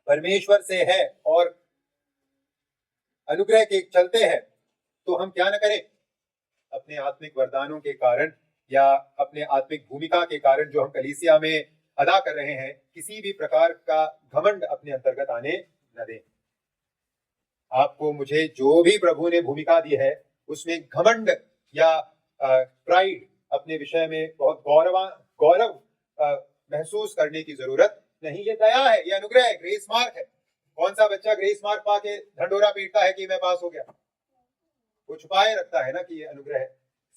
परमेश्वर से है और अनुग्रह के चलते हैं तो हम क्या न करें, अपने आत्मिक वरदानों के कारण या अपने आत्मिक भूमिका के कारण जो हम कलीसिया में अदा कर रहे हैं, किसी भी प्रकार का घमंड अपने अंतर्गत आने न दें। आपको मुझे जो भी प्रभु ने भूमिका दी है उसमें घमंड या प्राइड अपने विषय में बहुत गौरव महसूस करने की जरूरत नहीं। ये दया है, ये अनुग्रह है, ग्रेस मार्क है। कौन सा बच्चा ग्रेस मार्क पाके ढंडोरा पीटता है कि मैं पास हो गया? वो छुपाए रखता है ना कि ये अनुग्रह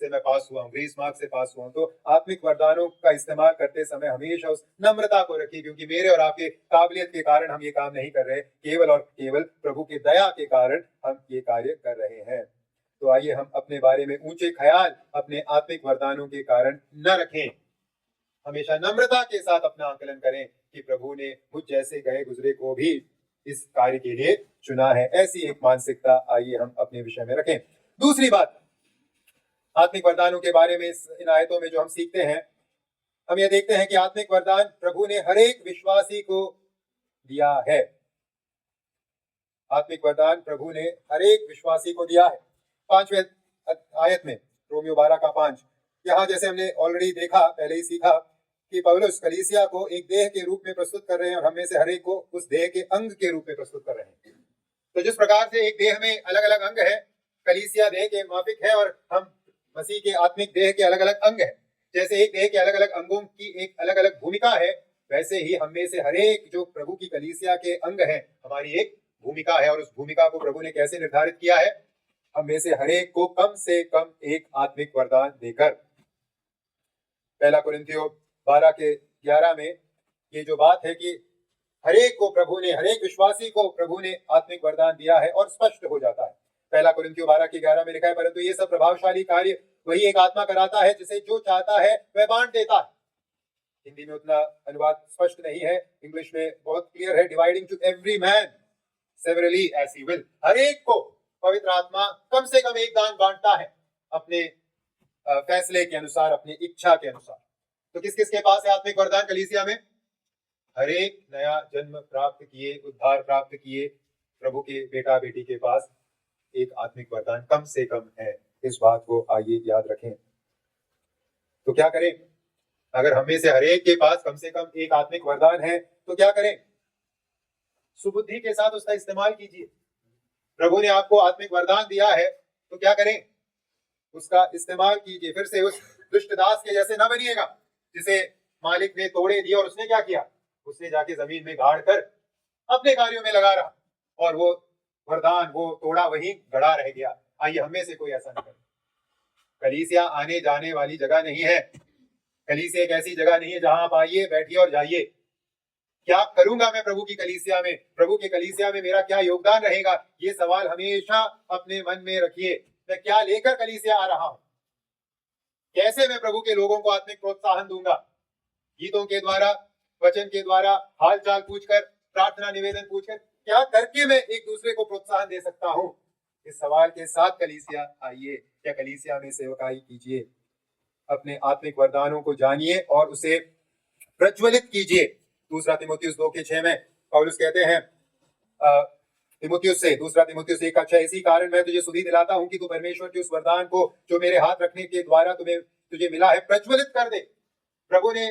से मैं पास हुआ हूँ, ग्रेस मार्क से पास हुआ हूँ। तो आत्मिक वरदानों का इस्तेमाल करते समय हमेशा उस नम्रता को रखिए, क्योंकि मेरे और आपके काबिलियत के कारण हम ये काम नहीं कर रहे, केवल और केवल प्रभु के दया के कारण हम ये कार्य कर रहे हैं। तो आइए हम अपने बारे में ऊंचे ख्याल अपने आत्मिक वरदानों के कारण न रखें, हमेशा नम्रता के साथ अपना आकलन करें कि प्रभु ने मुझ जैसे गए गुजरे को भी इस कार्य के लिए चुना है। ऐसी एक मानसिकता आइए हम अपने विषय में रखें। दूसरी बात, आत्मिक वरदानों के बारे में इन आयतों में जो हम सीखते हैं, हम ये देखते हैं कि आत्मिक वरदान प्रभु ने हर एक विश्वासी को दिया है। आत्मिक वरदान प्रभु ने हर एक विश्वासी को दिया है। 5वें आयत में, रोमियो 12:5, यहाँ जैसे हमने ऑलरेडी देखा, पहले ही सीखा कि पौलुस कलीसिया को एक देह के रूप में प्रस्तुत कर रहे हैं और हम में से हर एक को उस देह के अंग के रूप में प्रस्तुत कर रहे हैं। तो जिस प्रकार से एक देह में अलग अलग अंग है, कलीसिया देह के माफिक है और हम मसीह के आत्मिक देह के अलग अलग अंग है। जैसे एक देह के अलग अलग अंगों की एक अलग अलग भूमिका है, वैसे ही हम में से हर एक जो प्रभु की कलीसिया के अंग है, हमारी एक भूमिका है। और उस भूमिका को प्रभु ने कैसे निर्धारित किया है? हम में से हर एक को कम से कम एक आत्मिक वरदान देकर। पहला कुरिन्थियों 12:11 में ये जो बात है कि हर एक को प्रभु ने, हर एक विश्वासी को प्रभु ने आत्मिक वरदान दिया है, और स्पष्ट हो जाता है। पहला कुरिन्थियों 12:11 में लिखा है, परंतु ये सब प्रभावशाली कार्य वही एक आत्मा कराता है, जिसे जो चाहता है वह बांट देता है। हिंदी में उतना अनुवाद स्पष्ट नहीं है, इंग्लिश में बहुत क्लियर है, dividing to every man severally as he will. हर एक को पवित्र आत्मा कम से कम एक दान बांटता है, अपने फैसले के अनुसार, अपनी इच्छा के अनुसार। तो किस किस के पास है आत्मिक वरदान कलीसिया में? हर एक नया जन्म प्राप्त किए, उद्धार प्राप्त किए प्रभु के बेटा बेटी के पास एक आत्मिक वरदान कम से कम है। इस बात को आइए याद रखें। तो क्या करें? अगर हम में से हर एक के पास कम से कम एक आत्मिक वरदान है तो क्या करें? सुबुद्धि के साथ उसका इस्तेमाल कीजिए। प्रभु ने आपको आत्मिक वरदान दिया है तो क्या करें? उसका इस्तेमाल कीजिए। फिर से उस दुष्ट दास के जैसे न बनिएगा जिसे मालिक ने तोड़े दिए और उसने क्या किया? उसने जाके जमीन में गाड़ कर अपने कार्यों में लगा रहा और वो वरदान, वो तोड़ा वहीं गड़ा रह गया। आइए हम में से कोई ऐसा न करे। कलीसिया आने जाने वाली जगह नहीं है। कलीसिया एक ऐसी जगह नहीं है जहां आप आइए, बैठिए और जाइए। क्या करूंगा मैं प्रभु की कलीसिया में? प्रभु की कलीसिया में मेरा क्या योगदान रहेगा? ये सवाल हमेशा अपने मन में रखिए। मैं क्या लेकर कलीसिया आ रहा हूं? कैसे मैं प्रभु के लोगों को आत्मिक प्रोत्साहन दूंगा? गीतों के द्वारा, वचन के द्वारा, हाल चाल पूछकर, प्रार्थना निवेदन पूछकर, क्या करके मैं एक दूसरे को प्रोत्साहन दे सकता हूं? इस सवाल के साथ कलीसिया आइए या कलीसिया में सेवकाई कीजिए। अपने आत्मिक वरदानों को जानिए और उसे प्रज्वलित कीजिए। दूसरा तीमुथियुस 2:6 में पौलुस कहते हैं दूसरा तीमुथियुस 1:6, इसी कारण मैं तुझे सुधि दिलाता हूं कि तू परमेश्वर के उस वरदान को जो मेरे हाथ रखने के द्वारा तुझे मिला है प्रज्वलित कर दे। प्रभु ने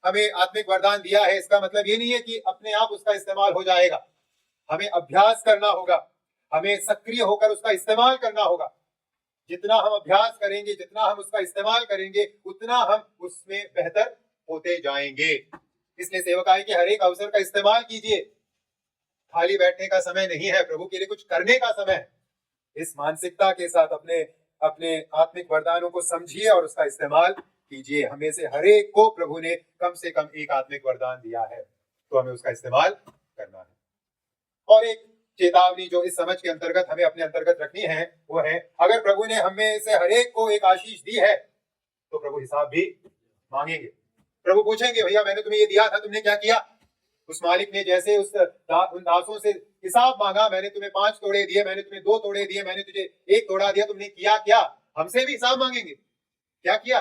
हमें आत्मिक वरदान दिया है, इसका मतलब ये नहीं है कि अपने आप उसका इस्तेमाल हो जाएगा। हमें अभ्यास करना होगा, हमें सक्रिय होकर उसका इस्तेमाल करना होगा। जितना हम अभ्यास करेंगे, जितना हम उसका इस्तेमाल करेंगे, उतना हम उसमें बेहतर होते जाएंगे। इसलिए सेवकाई के हर एक अवसर का इस्तेमाल कीजिए। खाली बैठने का समय नहीं है, प्रभु के लिए कुछ करने का समय है। इस मानसिकता के साथ अपने अपने आत्मिक वरदानों को समझिए और उसका इस्तेमाल कीजिए। हमें से हर एक को प्रभु ने कम से कम एक आत्मिक वरदान दिया है, तो हमें उसका इस्तेमाल करना है। और एक चेतावनी जो इस समझ के अंतर्गत हमें अपने अंतर्गत रखनी है वो है, अगर प्रभु ने हमें से हर एक को एक आशीष दी है तो प्रभु हिसाब भी मांगेंगे। प्रभु पूछेंगे, भैया मैंने तुम्हें ये दिया था, तुमने क्या किया? उस मालिक ने जैसे उन दासों से हिसाब मांगा, मैंने तुम्हें 5 तोड़े दिए, मैंने तुम्हें 2 तोड़े दिए, मैंने तुझे 1 तोड़ा दिया, तुमने किया क्या? हमसे भी हिसाब मांगेंगे, क्या किया?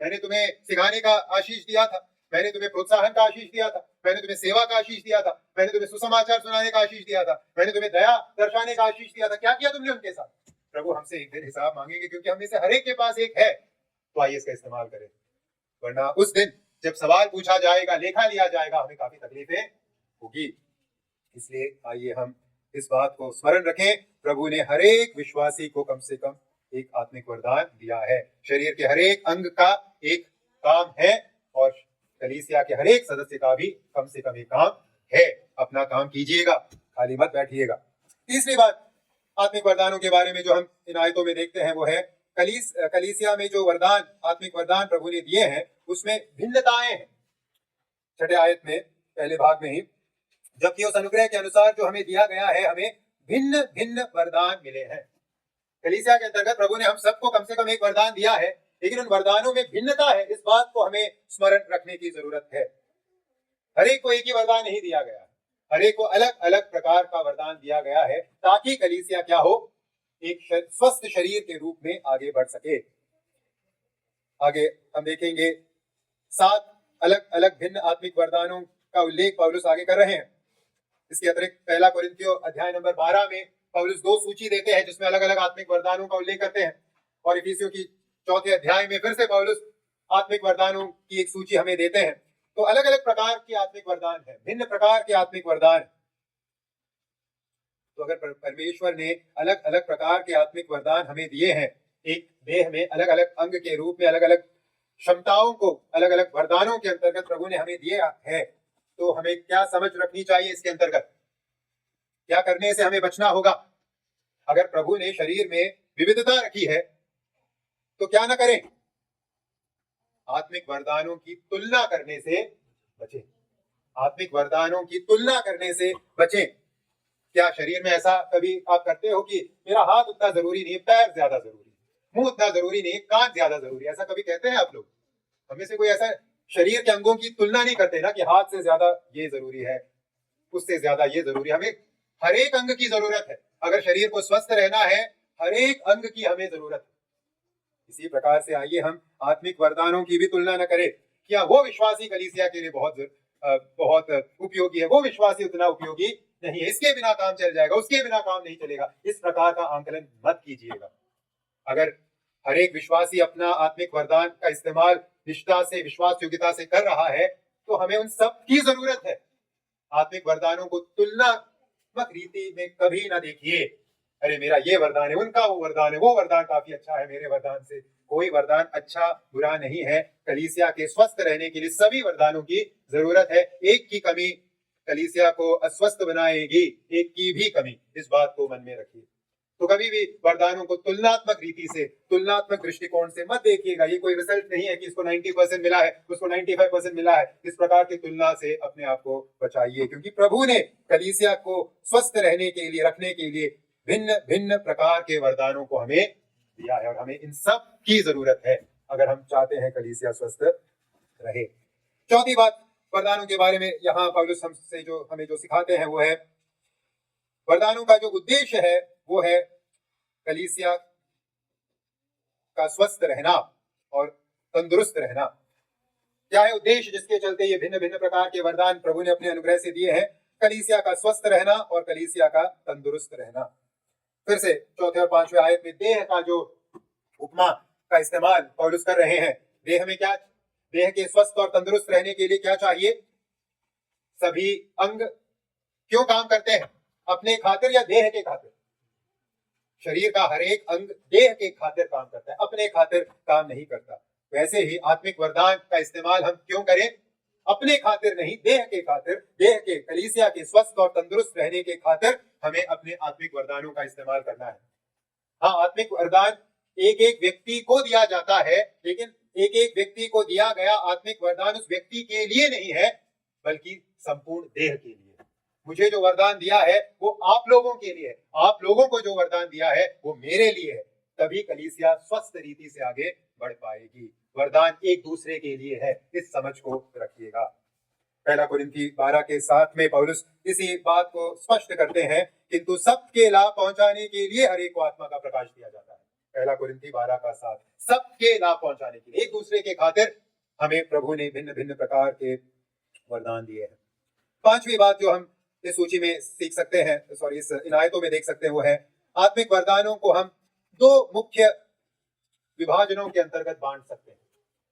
मैंने तुम्हें सिखाने का आशीष दिया था, मैंने तुम्हें प्रोत्साहन का आशीष दिया था, मैंने तुम्हें सेवा का आशीष दिया था, मैंने तुम्हें सुसमाचार सुनाने का आशीष दिया था, मैंने तुम्हें दया दर्शाने का आशीष दिया था, क्या किया तुमने उनके साथ? प्रभु हमसे एक दिन हिसाब मांगेंगे, क्योंकि हम में से हर एक के पास एक है। तो आइए इसका इस्तेमाल करें, वरना उस दिन जब सवाल पूछा जाएगा, लेखा लिया जाएगा, हमें काफी तकलीफें होगी। इसलिए आइए हम इस बात को स्मरण रखें, प्रभु ने हर एक विश्वासी को कम से कम एक आत्मिक वरदान दिया है। शरीर के हर एक अंग का एक काम है और कलीसिया के हर एक सदस्य का भी कम से कम एक काम है। अपना काम कीजिएगा, खाली मत बैठिएगा। तीसरी बात आत्मिक वरदानों के बारे में जो हम इन आयतों में देखते हैं वो है, कलीसिया में जो वरदान, आत्मिक वरदान प्रभु ने दिए हैं उसमें भिन्नताएं हैं। 6 आयत में, पहले भाग में ही, जबकि उस अनुग्रह के अनुसार जो हमें दिया गया है, हमें भिन्न भिन्न वरदान मिले हैं। कलीसिया के अंतर्गत प्रभु ने हम सबको कम से कम एक वरदान दिया है, लेकिन उन वरदानों में भिन्नता है। इस बात को हमें स्मरण रखने की जरूरत है। हर एक को एक ही वरदान नहीं दिया गया, हर एक को अलग अलग प्रकार का वरदान दिया गया है, ताकि कलीसिया क्या हो, एक स्वस्थ शरीर के रूप में आगे बढ़ सके। आगे हम देखेंगे 7 अलग अलग भिन्न आत्मिक वरदानों का उल्लेख पौलुस आगे कर रहे हैं। इसके अतिरिक्त 1 कोरिन्थियों अध्याय नंबर 12 में पौलुस 2 सूची देते हैं जिसमें अलग अलग आत्मिक वरदानों का उल्लेख करते हैं, और इफिसियों की 4 अध्याय में फिर से पौलुस आत्मिक वरदानों की एक सूची हमें देते हैं। तो अलग अलग प्रकार के आत्मिक वरदान है, भिन्न प्रकार के आत्मिक वरदान। तो अगर परमेश्वर ने अलग अलग प्रकार के आत्मिक वरदान हमें दिए हैं, एक देह में अलग अलग अंग के रूप में अलग अलग क्षमताओं को अलग अलग वरदानों के अंतर्गत प्रभु ने हमें दिया है, तो हमें क्या समझ रखनी चाहिए इसके अंतर्गत? क्या करने से हमें बचना होगा? अगर प्रभु ने शरीर में विविधता रखी है तो क्या ना करें? आत्मिक वरदानों की तुलना करने से बचें। आत्मिक वरदानों की तुलना करने से बचें। क्या शरीर में ऐसा कभी आप करते हो कि मेरा हाथ उतना जरूरी नहीं, पैर ज्यादा जरूरी, मुंह उतना जरूरी नहीं, कान ज्यादा जरूरी, ऐसा कभी कहते हैं आप लोग? हमें से कोई ऐसा शरीर के अंगों की तुलना नहीं करते ना कि हाथ से ज्यादा ये जरूरी है, उससे ज्यादा ये जरूरी है। हमें हर एक अंग की जरूरत है। अगर शरीर को स्वस्थ रहना है, हर एक अंग की हमें जरूरत है। इसी प्रकार से आइए हम आत्मिक वरदानों की भी तुलना न करें। क्या वो विश्वासी कलीसिया के लिए बहुत उपयोगी है, वो विश्वासी उतना उपयोगी नहीं है, इसके बिना काम चल जाएगा, उसके बिना काम नहीं चलेगा, इस प्रकार का आंकलन मत कीजिएगा। अगर हर एक विश्वासी अपना आत्मिक वरदान का इस्तेमाल निष्ठा से, विश्वास योग्यता से कर रहा है, तो हमें उन सब की जरूरत है। आत्मिक वरदानों को तुलनात्मक रीति में कभी ना देखिए, अरे मेरा ये वरदान है, उनका वो वरदान है, वो वरदान काफी अच्छा है, मेरे वरदान से कोई वरदान अच्छा बुरा नहीं है। कलीसिया के स्वस्थ रहने के लिए सभी वरदानों की जरूरत है। एक की कमी कलीसिया को अस्वस्थ बनाएगी, एक की भी कमी, इस बात को मन में रखिए। तो कभी भी वरदानों को तुलनात्मक रीति से, तुलनात्मक दृष्टिकोण से मत देखिएगा। ये कोई रिजल्ट नहीं है कि इसको 90% मिला है, उसको 95% मिला है। इस प्रकार की तुलना से अपने आप को बचाइए, क्योंकि प्रभु ने कलीसिया को स्वस्थ रहने के लिए, रखने के लिए भिन्न भिन्न प्रकार के वरदानों को हमें दिया है, और हमें इन सब की जरूरत है अगर हम चाहते हैं कलीसिया स्वस्थ रहे। चौथी बात वरदानों के बारे में यहाँ पौलुस हमसे जो हमें जो सिखाते हैं वो है, वरदानों का जो उद्देश्य है वो है कलीसिया का स्वस्थ रहना और तंदुरुस्त रहना। क्या है उद्देश्य जिसके चलते ये भिन्न भिन्न प्रकार के वरदान प्रभु ने अपने अनुग्रह से दिए हैं? कलीसिया का स्वस्थ रहना और कलीसिया का तंदुरुस्त रहना। फिर से चौथे और पांचवें आयत में देह का जो उपमा का इस्तेमाल पौलुस कर रहे हैं, देह में क्या, देह के स्वस्थ और तंदुरुस्त रहने के लिए क्या चाहिए? सभी अंग क्यों काम करते हैं? अपने खातिर या देह के खातिर? शरीर का हर एक अंग देह के खातिर काम करता है, अपने खातिर काम नहीं करता। वैसे ही आत्मिक वरदान का इस्तेमाल हम क्यों करें? अपने खातिर नहीं, देह के खातिर, देह के कलीसिया के स्वस्थ और तंदुरुस्त रहने के खातिर हमें अपने आत्मिक वरदानों का इस्तेमाल करना है। हाँ, आत्मिक वरदान एक एक व्यक्ति को दिया जाता है, लेकिन एक एक व्यक्ति को दिया गया आत्मिक वरदान उस व्यक्ति के लिए नहीं है, बल्कि संपूर्ण देह के लिए। मुझे जो वरदान दिया है वो आप लोगों के लिए है, आप लोगों को जो वरदान दिया है वो मेरे लिए है। तभी कलीसिया स्वस्थ रीति से आगे बढ़ पाएगी। वरदान एक दूसरे के लिए है, इस समझ को रखिएगा। पहला कुरिन्थी 12:7 में पौलुस इसी बात को स्पष्ट करते हैं, किंतु सबके लाभ पहुंचाने के लिए हर एक को आत्मा का प्रकाश दिया जाता है। पहला कुरिन्थी 12:7, सबके लाभ पहुंचाने के लिए, एक दूसरे के खातिर हमें प्रभु ने भिन्न भिन्न प्रकार के वरदान दिए हैं। पांचवी बात जो हम इस सूची में सीख सकते हैं, इस इन आयतों में देख सकते हैं, वो है आत्मिक वरदानों को हम दो मुख्य विभाजनों के अंतर्गत बांट सकते हैं।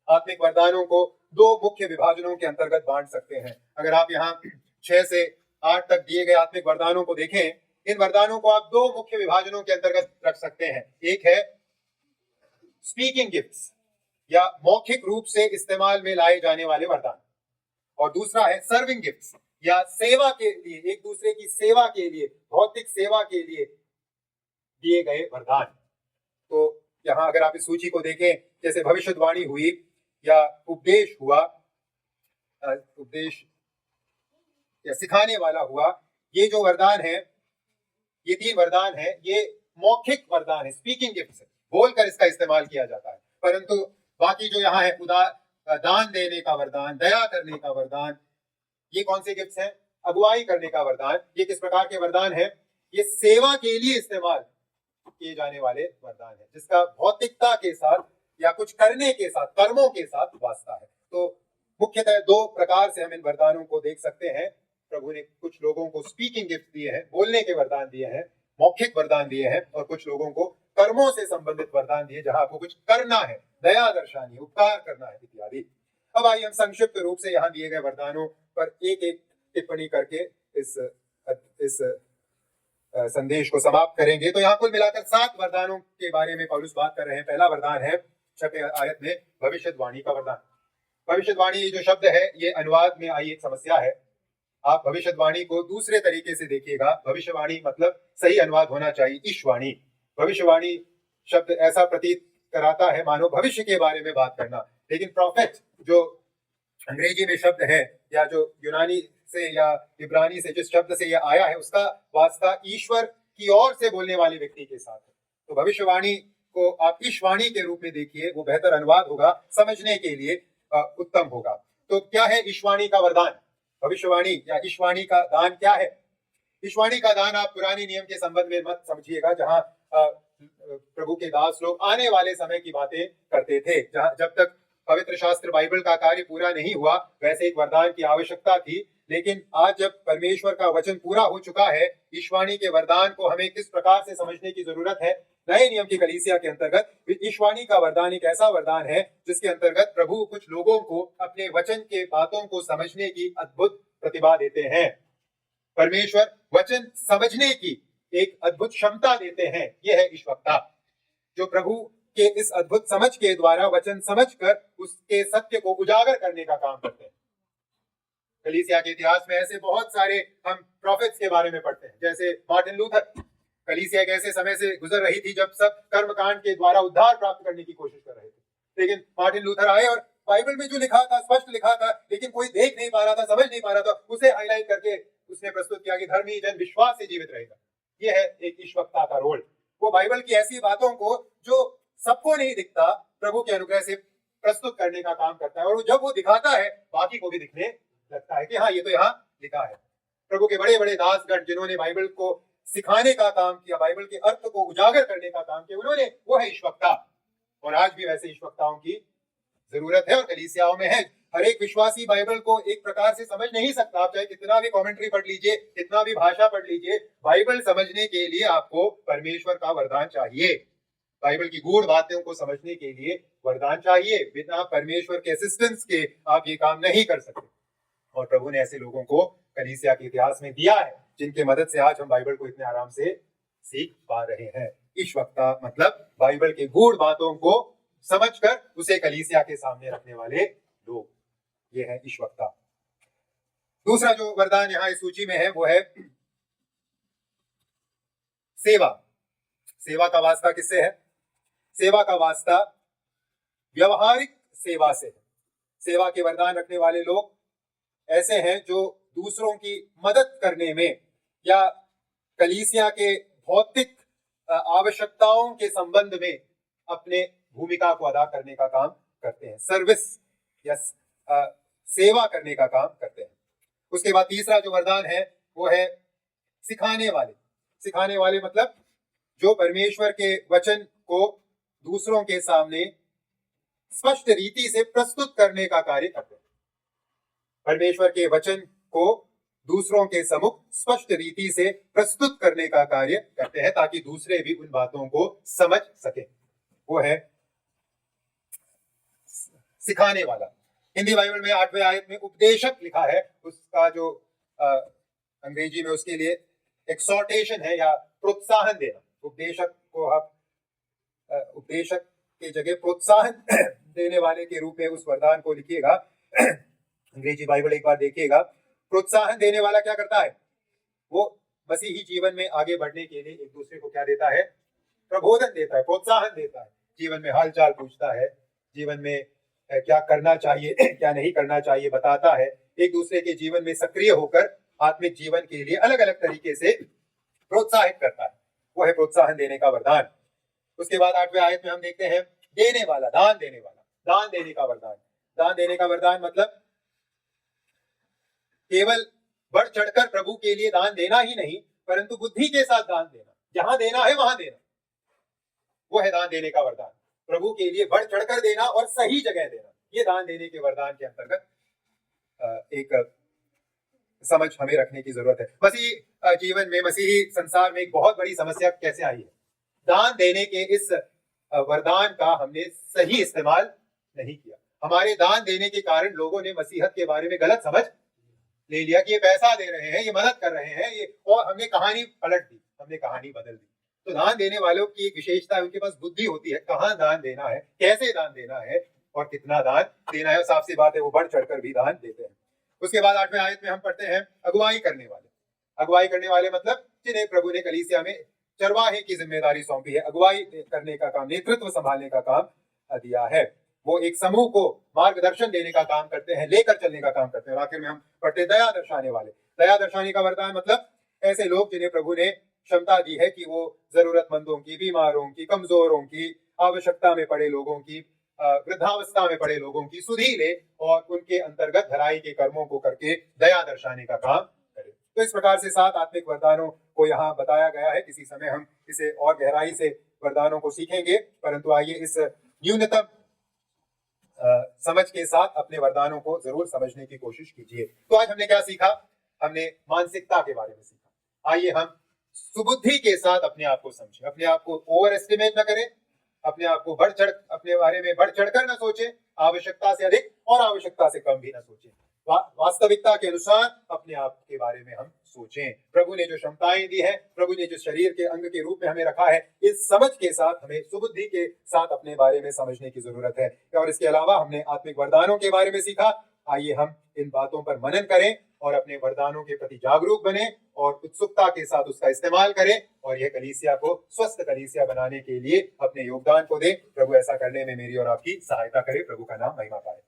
आत्मिक वरदानों को दो मुख्य विभाजनों के अंतर्गत बांट सकते हैं। अगर आप यहाँ 6 से 8 तक दिए गए आत्मिक वरदानों को देखें, इन वरदानों को आप दो मुख्य विभाजनों के अंतर्गत रख सकते हैं। एक है स्पीकिंग गिफ्ट्स या मौखिक रूप से इस्तेमाल में लाए जाने वाले वरदान, और दूसरा है सर्विंग गिफ्ट्स या सेवा के लिए, एक दूसरे की सेवा के लिए, भौतिक सेवा के लिए दिए गए वरदान। तो यहां अगर आप इस सूची को देखें, जैसे भविष्यवाणी हुई या उपदेश हुआ, उपदेश या सिखाने वाला हुआ, ये जो वरदान है, ये 3 वरदान है, ये मौखिक वरदान है, स्पीकिंग गिफ्ट्स है, बोलकर इसका इस्तेमाल किया जाता है। परंतु बाकी जो यहाँ है, दान देने का वरदान, दया करने का वरदान, ये कौन से गिफ्ट्स हैं? अगुवाई करने का वरदान, ये किस प्रकार के वरदान है? ये सेवा के लिए इस्तेमाल किए जाने वाले वरदान है, जिसका भौतिकता के साथ या कुछ करने के साथ, कर्मों के साथ वास्ता है। तो मुख्यतः 2 प्रकार से हम इन वरदानों को देख सकते हैं। प्रभु ने कुछ लोगों को स्पीकिंग गिफ्ट दिए हैं, बोलने के वरदान दिए हैं, मौखिक वरदान दिए हैं, और कुछ लोगों को कर्मों से संबंधित वरदान दिए, जहां आपको कुछ करना है, दया दर्शानी, उपकार करना है इत्यादि। अब आइए हम संक्षिप्त रूप से यहाँ दिए गए वरदानों पर एक एक टिप्पणी करके इस संदेश को समाप्त करेंगे। तो यहाँ कुल मिलाकर 7 वरदानों के बारे में पौलुस बात कर रहे हैं। पहला वरदान है 6वें आयत में भविष्यवाणी का वरदान। भविष्यवाणी ये जो शब्द है, ये अनुवाद में आई एक समस्या है। आप भविष्यवाणी को दूसरे तरीके से देखिएगा। भविष्यवाणी मतलब सही अनुवाद होना चाहिए ईशवाणी। भविष्यवाणी शब्द ऐसा प्रतीत कराता है मानो भविष्य के बारे में बात करना, लेकिन प्रॉफेट जो अंग्रेजी में शब्द है, या जो यूनानी से या इब्रानी से जिस शब्द से यह आया है, उसका वास्ता ईश्वर की ओर से बोलने वाले व्यक्ति के साथ है। तो भविष्यवाणी को आप ईशवाणी के रूप में देखिए, वो बेहतर अनुवाद होगा, समझने के लिए उत्तम होगा। तो क्या है ईशवाणी का वरदान? भविष्यवाणी या ईशवाणी का दान क्या है? ईशवाणी का दान आप पुराने नियम के संबंध में मत समझिएगा, जहां प्रभु के दास लोग आने वाले समय की बातें करते थे, जहां जब तक पवित्र शास्त्र बाइबल का कार्य पूरा नहीं हुआ, वैसे एक वरदान की आवश्यकता थी। लेकिन आज जब परमेश्वर का वचन पूरा हो चुका है, ईशवाणी के वरदान को हमें किस प्रकार से समझने की जरूरत है? नए नियम की कलीसिया के अंतर्गत ईशवाणी का वरदान एक ऐसा वरदान है जिसके अंतर्गत प्रभु कुछ लोगों को अपने वचन के बातों को समझने की अद्भुत प्रतिभा देते हैं। परमेश्वर वचन समझने की एक अद्भुत क्षमता देते हैं। यह है ईश्वरता, जो प्रभु के इस अद्भुत समझ के द्वारा वचन समझकर उसके सत्य को उजागर करने का काम करते हैं। कलीसिया के इतिहास में ऐसे बहुत सारे हम प्रॉफिट्स के बारे में पढ़ते हैं, जैसे मार्टिन लूथर। कलीसिया एक ऐसे समय से गुजर रही थी जब सब कर्मकांड के द्वारा उद्धार प्राप्त करने की कोशिश कर रहे थे, लेकिन मार्टिन लूथर आए और बाइबल में जो लिखा था, स्पष्ट लिखा था, लेकिन कोई देख नहीं पा रहा था, समझ नहीं पा रहा था, उसे हाईलाइट करके उसने प्रस्तुत किया कि धर्मी जन विश्वास से जीवित रहेगा। यह है एक ईश्वरता का रोल। वो बाइबल की ऐसी बातों को जो सबको नहीं दिखता, प्रभु के अनुग्रह से प्रस्तुत करने का काम करता है, और जब वो दिखाता है, बाकी को भी दिखने लगता है कि हाँ, ये तो यहाँ लिखा है। प्रभु के बड़े बड़े दासगण जिन्होंने बाइबल को सिखाने का काम किया, बाइबल के अर्थ को उजागर करने का काम किया, उन्होंने, वो है ईश्वरता। और आज भी वैसे ईश्वरताओं की जरूरत है और कलीसियाओं में है। हर एक विश्वासी बाइबल को एक प्रकार से समझ नहीं सकता। आप चाहे कितना भी कमेंट्री पढ़ लीजिए, कितना भी भाषा पढ़ लीजिए, बाइबल समझने के लिए आपको परमेश्वर का वरदान चाहिए। बाइबल की गूढ़ बातों को समझने के लिए वरदान चाहिए। बिना परमेश्वर के असिस्टेंस के आप ये काम नहीं कर सकते। और प्रभु ने ऐसे लोगों को कलीसिया के इतिहास में दिया है, जिनके मदद से आज हम बाइबल को इतने आराम से सीख पा रहे हैं। ईशवक्ता मतलब बाइबल के गूढ़ बातों को समझकर उसे कलीसिया के सामने रखने वाले लोग, ये है ईशवक्ता। दूसरा जो वरदान यहाँ इस सूची में है वो है सेवा। सेवा का वास्ता किससे है? सेवा का वास्ता व्यवहारिक सेवा से है। सेवा के वरदान रखने वाले लोग ऐसे हैं जो दूसरों की मदद करने में या कलीसिया के भौतिक आवश्यकताओं के संबंध में अपने भूमिका को अदा करने का काम करते हैं। सर्विस या सेवा करने का काम करते हैं। उसके बाद तीसरा जो वरदान है वो है सिखाने वाले। सिखाने वाले मतलब जो परमेश्वर के वचन को दूसरों के सामने स्पष्ट रीति से प्रस्तुत करने का कार्य करते हैं। परमेश्वर के वचन को दूसरों के सम्मुख स्पष्ट रीति से प्रस्तुत करने का कार्य करते हैं ताकि दूसरे भी उन बातों को समझ सके। वो है सिखाने वाला। हिंदी बाइबल में 8वें आयत में उपदेशक लिखा है। उसका जो अंग्रेजी में उसके लिए एक्सोर्टेशन है या प्रोत्साहन देना। उपदेशक को आप उपदेशक के जगह प्रोत्साहन देने वाले के रूप में उस वरदान को लिखिएगा। अंग्रेजी बाइबल एक बार देखिएगा। प्रोत्साहन देने वाला क्या करता है? वो मसीही जीवन में आगे बढ़ने के लिए एक दूसरे को क्या देता है? प्रबोधन देता है, प्रोत्साहन देता है। जीवन में हालचाल पूछता है, जीवन में क्या करना चाहिए क्या नहीं करना चाहिए बताता है। एक दूसरे के जीवन में सक्रिय होकर आत्मिक जीवन के लिए अलग अलग तरीके से प्रोत्साहित करता है। वो है प्रोत्साहन देने का वरदान। उसके बाद 8वें आयत में हम देखते हैं देने वाला, दान देने वाला, दान देने का वरदान। दान देने का वरदान मतलब केवल बढ़ चढ़कर प्रभु के लिए दान देना ही नहीं, परंतु बुद्धि के साथ दान देना। जहां देना है वहां देना, वो है दान देने का वरदान। प्रभु के लिए बढ़ चढ़कर देना और सही जगह देना, ये दान देने के वरदान के अंतर्गत एक समझ हमें रखने की जरूरत है। मसीही जीवन में, मसीही संसार में एक बहुत बड़ी समस्या कैसे आई है? दान देने के इस वरदान का हमने सही इस्तेमाल नहीं किया। हमारे दान देने के कारण लोगों ने मसीहत के बारे में गलत समझ ले लिया कि ये पैसा दे रहे हैं, ये मदद कर रहे हैं, ये, और हमने कहानी पलट दी, हमने कहानी बदल दी। तो दान देने वालों की एक विशेषता है, उनके पास बुद्धि होती है कहाँ दान देना है, कैसे दान देना है और कितना दान देना है। साफ सी बात है, वो बढ़ चढ़कर भी दान देते हैं। उसके बाद 8वें आयत में हम पढ़ते हैं अगुवाई करने वाले। अगुवाई करने वाले मतलब जिन्हें प्रभु ने कलीसिया में चरवाहे की जिम्मेदारी सौंपी है, अगुवाई करने का काम, नेतृत्व संभालने का काम दिया है। वो एक समूह को मार्गदर्शन देने का काम करते हैं, लेकर चलने का काम करते हैं। और आखिर में हम पढ़ते दया दर्शाने वाले। दया दर्शाने का वरदान मतलब ऐसे लोग जिन्हें प्रभु ने क्षमता दी है कि वो जरूरतमंदों की, बीमारों की, कमजोरों की, आवश्यकता में पड़े लोगों की, वृद्धावस्था में पड़े लोगों की सुधि ले और उनके अंतर्गत भलाई के कर्मों को करके दया दर्शाने का काम करे। तो इस प्रकार से 7 आत्मिक वरदानों को यहाँ बताया गया है। किसी समय हम इसे और गहराई से वरदानों को सीखेंगे, परंतु आइए इस न्यूनतम समझ के साथ अपने वरदानों को जरूर समझने की कोशिश कीजिए। तो आज हमने क्या सीखा? हमने मानसिकता के बारे में सीखा। आइए हम सुबुद्धि के साथ अपने आप को समझें, अपने आप को ओवर एस्टिमेट न करें, अपने आप को बढ़ चढ़, अपने बारे में बढ़ चढ़कर न सोचें, आवश्यकता से अधिक और आवश्यकता से कम भी न सोचें। वास्तविकता के अनुसार अपने आप के बारे में हम सोचें। प्रभु ने जो क्षमताएं दी है, प्रभु ने जो शरीर के अंग के रूप में हमें रखा है, इस समझ के साथ हमें सुबुद्धि के साथ अपने बारे में समझने की जरूरत है। और इसके अलावा हमने आत्मिक वरदानों के बारे में सीखा। आइए हम इन बातों पर मनन करें और अपने वरदानों के प्रति जागरूक बने और उत्सुकता के साथ उसका इस्तेमाल करें और यह कलीसिया को स्वस्थ कलीसिया बनाने के लिए अपने योगदान को दें। प्रभु ऐसा करने में मेरी और आपकी सहायता करे। प्रभु का नाम महिमा पाए।